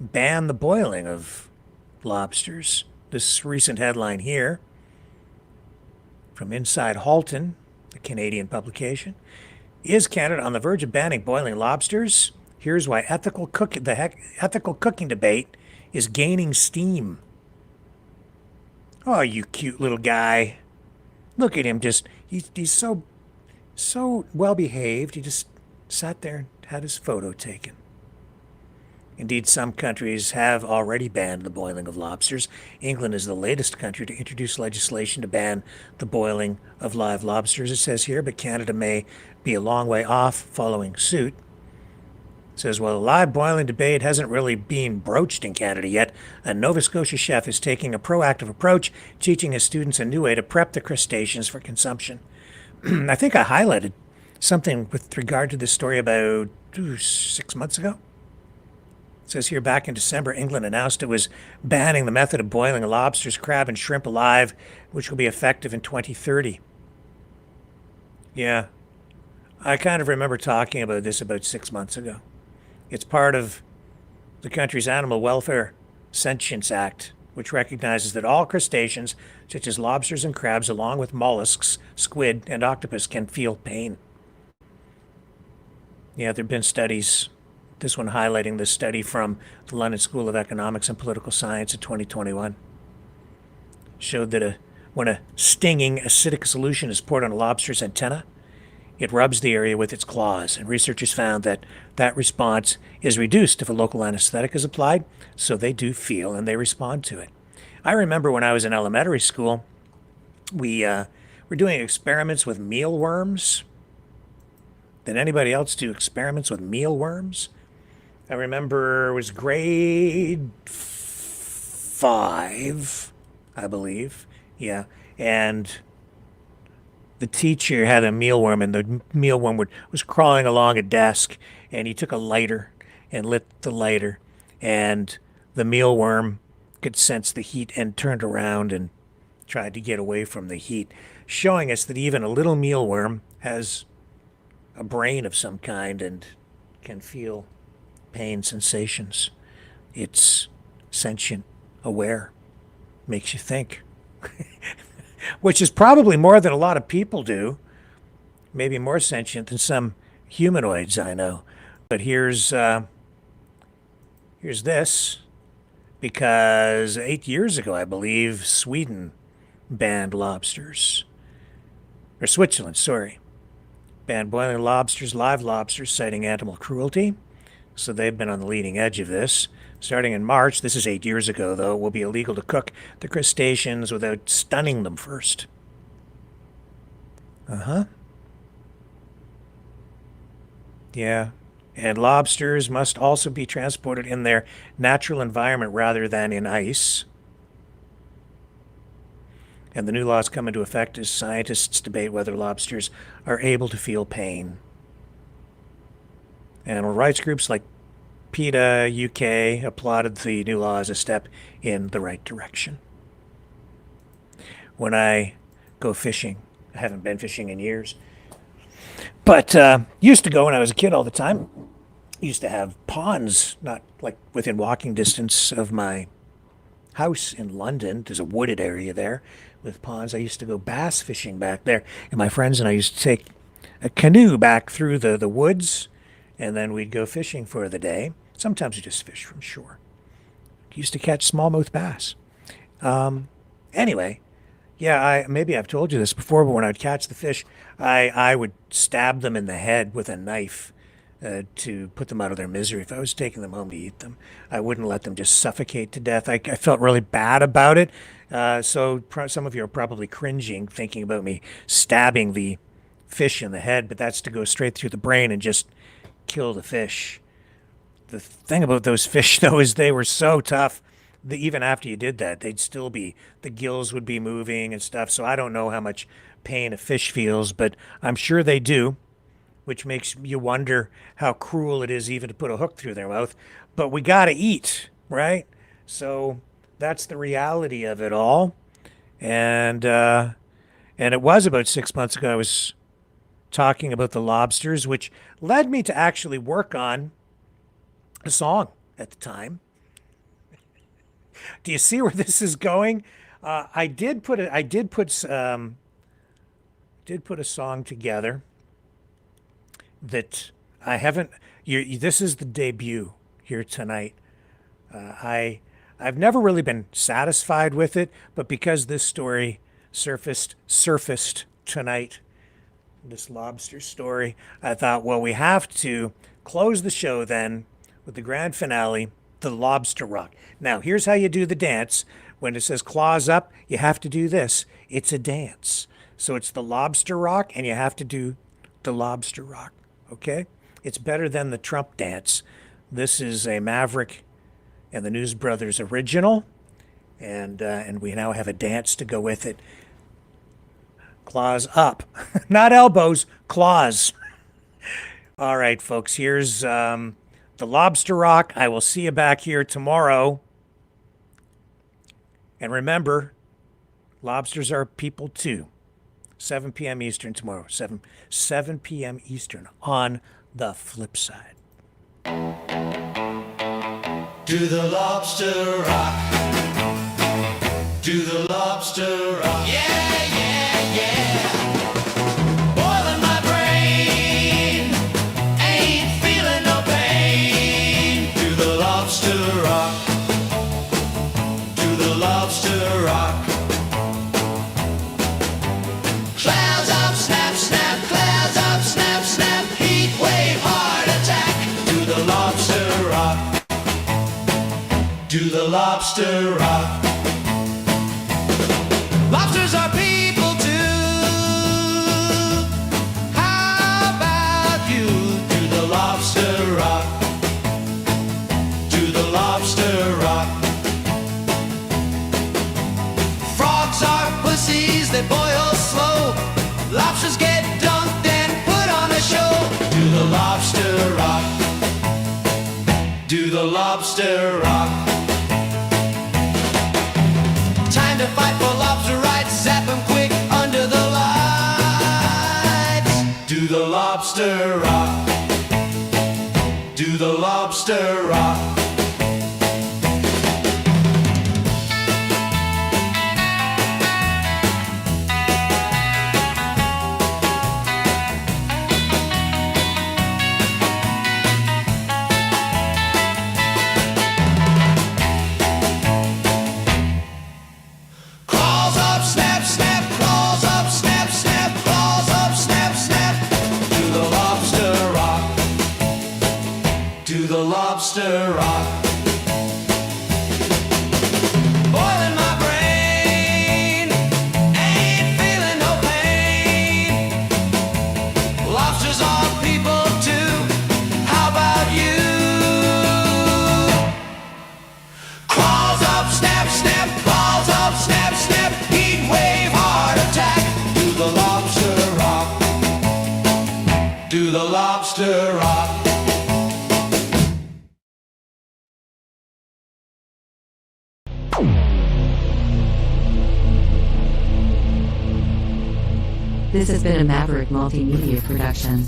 ban the boiling of lobsters. This recent headline here from Inside Halton, a Canadian publication. Is Canada on the verge of banning boiling lobsters? Here's why ethical cooking debate is gaining steam. Oh, you cute little guy. Look at him, he's so well behaved. He just sat there and had his photo taken. Indeed, some countries have already banned the boiling of lobsters. England is the latest country to introduce legislation to ban the boiling of live lobsters, it says here, but Canada may be a long way off following suit. It says, well, the live boiling debate hasn't really been broached in Canada yet. A Nova Scotia chef is taking a proactive approach, teaching his students a new way to prep the crustaceans for consumption. I think I highlighted something with regard to this story about 6 months ago. It says here, back in December, England announced it was banning the method of boiling lobsters, crab, and shrimp alive, which will be effective in 2030. Yeah, I kind of remember talking about this about 6 months ago. It's part of the country's Animal Welfare Sentience Act, which recognizes that all crustaceans, such as lobsters and crabs, along with mollusks, squid, and octopus, can feel pain. Yeah, there have been studies, this one highlighting this study from the London School of Economics and Political Science in 2021. Showed that when a stinging acidic solution is poured on a lobster's antenna, it rubs the area with its claws, and researchers found that that response is reduced if a local anesthetic is applied, so they do feel and they respond to it. I remember when I was in elementary school, we were doing experiments with mealworms. Did anybody else do experiments with mealworms? I remember it was grade 5, I believe. Yeah, and the teacher had a mealworm, and the mealworm was crawling along a desk, and he took a lighter and lit the lighter, and the mealworm could sense the heat and turned around and tried to get away from the heat, showing us that even a little mealworm has a brain of some kind and can feel pain sensations. It's sentient, aware, makes you think. Which is probably more than a lot of people do. Maybe more sentient than some humanoids I know. But here's this, because 8 years ago, I believe, Sweden banned lobsters. Or Switzerland, sorry. Banned boiling lobsters, live lobsters, citing animal cruelty. So they've been on the leading edge of this. Starting in March, this is 8 years ago, though, it will be illegal to cook the crustaceans without stunning them first. Yeah. And lobsters must also be transported in their natural environment rather than in ice. And the new laws come into effect as scientists debate whether lobsters are able to feel pain. Animal rights groups like PETA UK applauded the new law as a step in the right direction. When I go fishing, I haven't been fishing in years, but used to go when I was a kid all the time. Used to have ponds, not like within walking distance of my house in London. There's a wooded area there with ponds. I used to go bass fishing back there, and my friends and I used to take a canoe back through the woods, and then we'd go fishing for the day. Sometimes we just fish from shore. Used to catch smallmouth bass. Anyway, yeah, maybe I've told you this before, but when I'd catch the fish, I would stab them in the head with a knife to put them out of their misery. If I was taking them home to eat them, I wouldn't let them just suffocate to death. I felt really bad about it. So some of you are probably cringing thinking about me stabbing the fish in the head, but that's to go straight through the brain and just kill the fish. The thing about those fish, though, is they were so tough that even after you did that, they'd still be, the gills would be moving and stuff. So I don't know how much pain a fish feels, but I'm sure they do, which makes you wonder how cruel it is even to put a hook through their mouth. But we got to eat, right? So that's the reality of it all. And it was about 6 months ago I was talking about the lobsters, which led me to actually work on a song at the time. Do you see where this is going? I did put a song together that I haven't. This is the debut here tonight. I've never really been satisfied with it, but because this story surfaced tonight, this lobster story, I thought, well, we have to close the show then with the grand finale, the lobster rock. Now, here's how you do the dance. When it says claws up, you have to do this. It's a dance. So it's the lobster rock, and you have to do the lobster rock, okay? It's better than the Trump dance. This is a Maverick and the News Brothers original, and we now have a dance to go with it. Claws up. Not elbows, claws. All right, folks, here's the lobster rock. I will see you back here tomorrow. And remember, lobsters are people too. 7 p.m. Eastern tomorrow. 7 p.m. Eastern on the flip side. Do the lobster rock. Do the lobster rock. Yeah, yeah, yeah. Boiling my brain. Ain't feeling no pain. Do the lobster rock. Do the lobster rock. Clouds up, snap, snap. Clouds up, snap, snap. Heat wave, heart attack. Do the lobster rock. Do the lobster rock. Lobsters are people too. How about you? Do the lobster rock. Do the lobster rock. Frogs are pussies, they boil slow. Lobsters get dunked and put on a show. Do the lobster rock. Do the lobster rock. Time to fight for lobster rights. Zap them quick under the lights. Do the lobster rock. Do the lobster rock. Claws up, snap, snap. Claws up, snap, snap. Claws up, snap, snap. Do the lobster rock. Do the lobster rock. Boiling my brain. Ain't feeling no pain. Lobsters are people too. lobster rock. This has been a Maverick Multimedia production.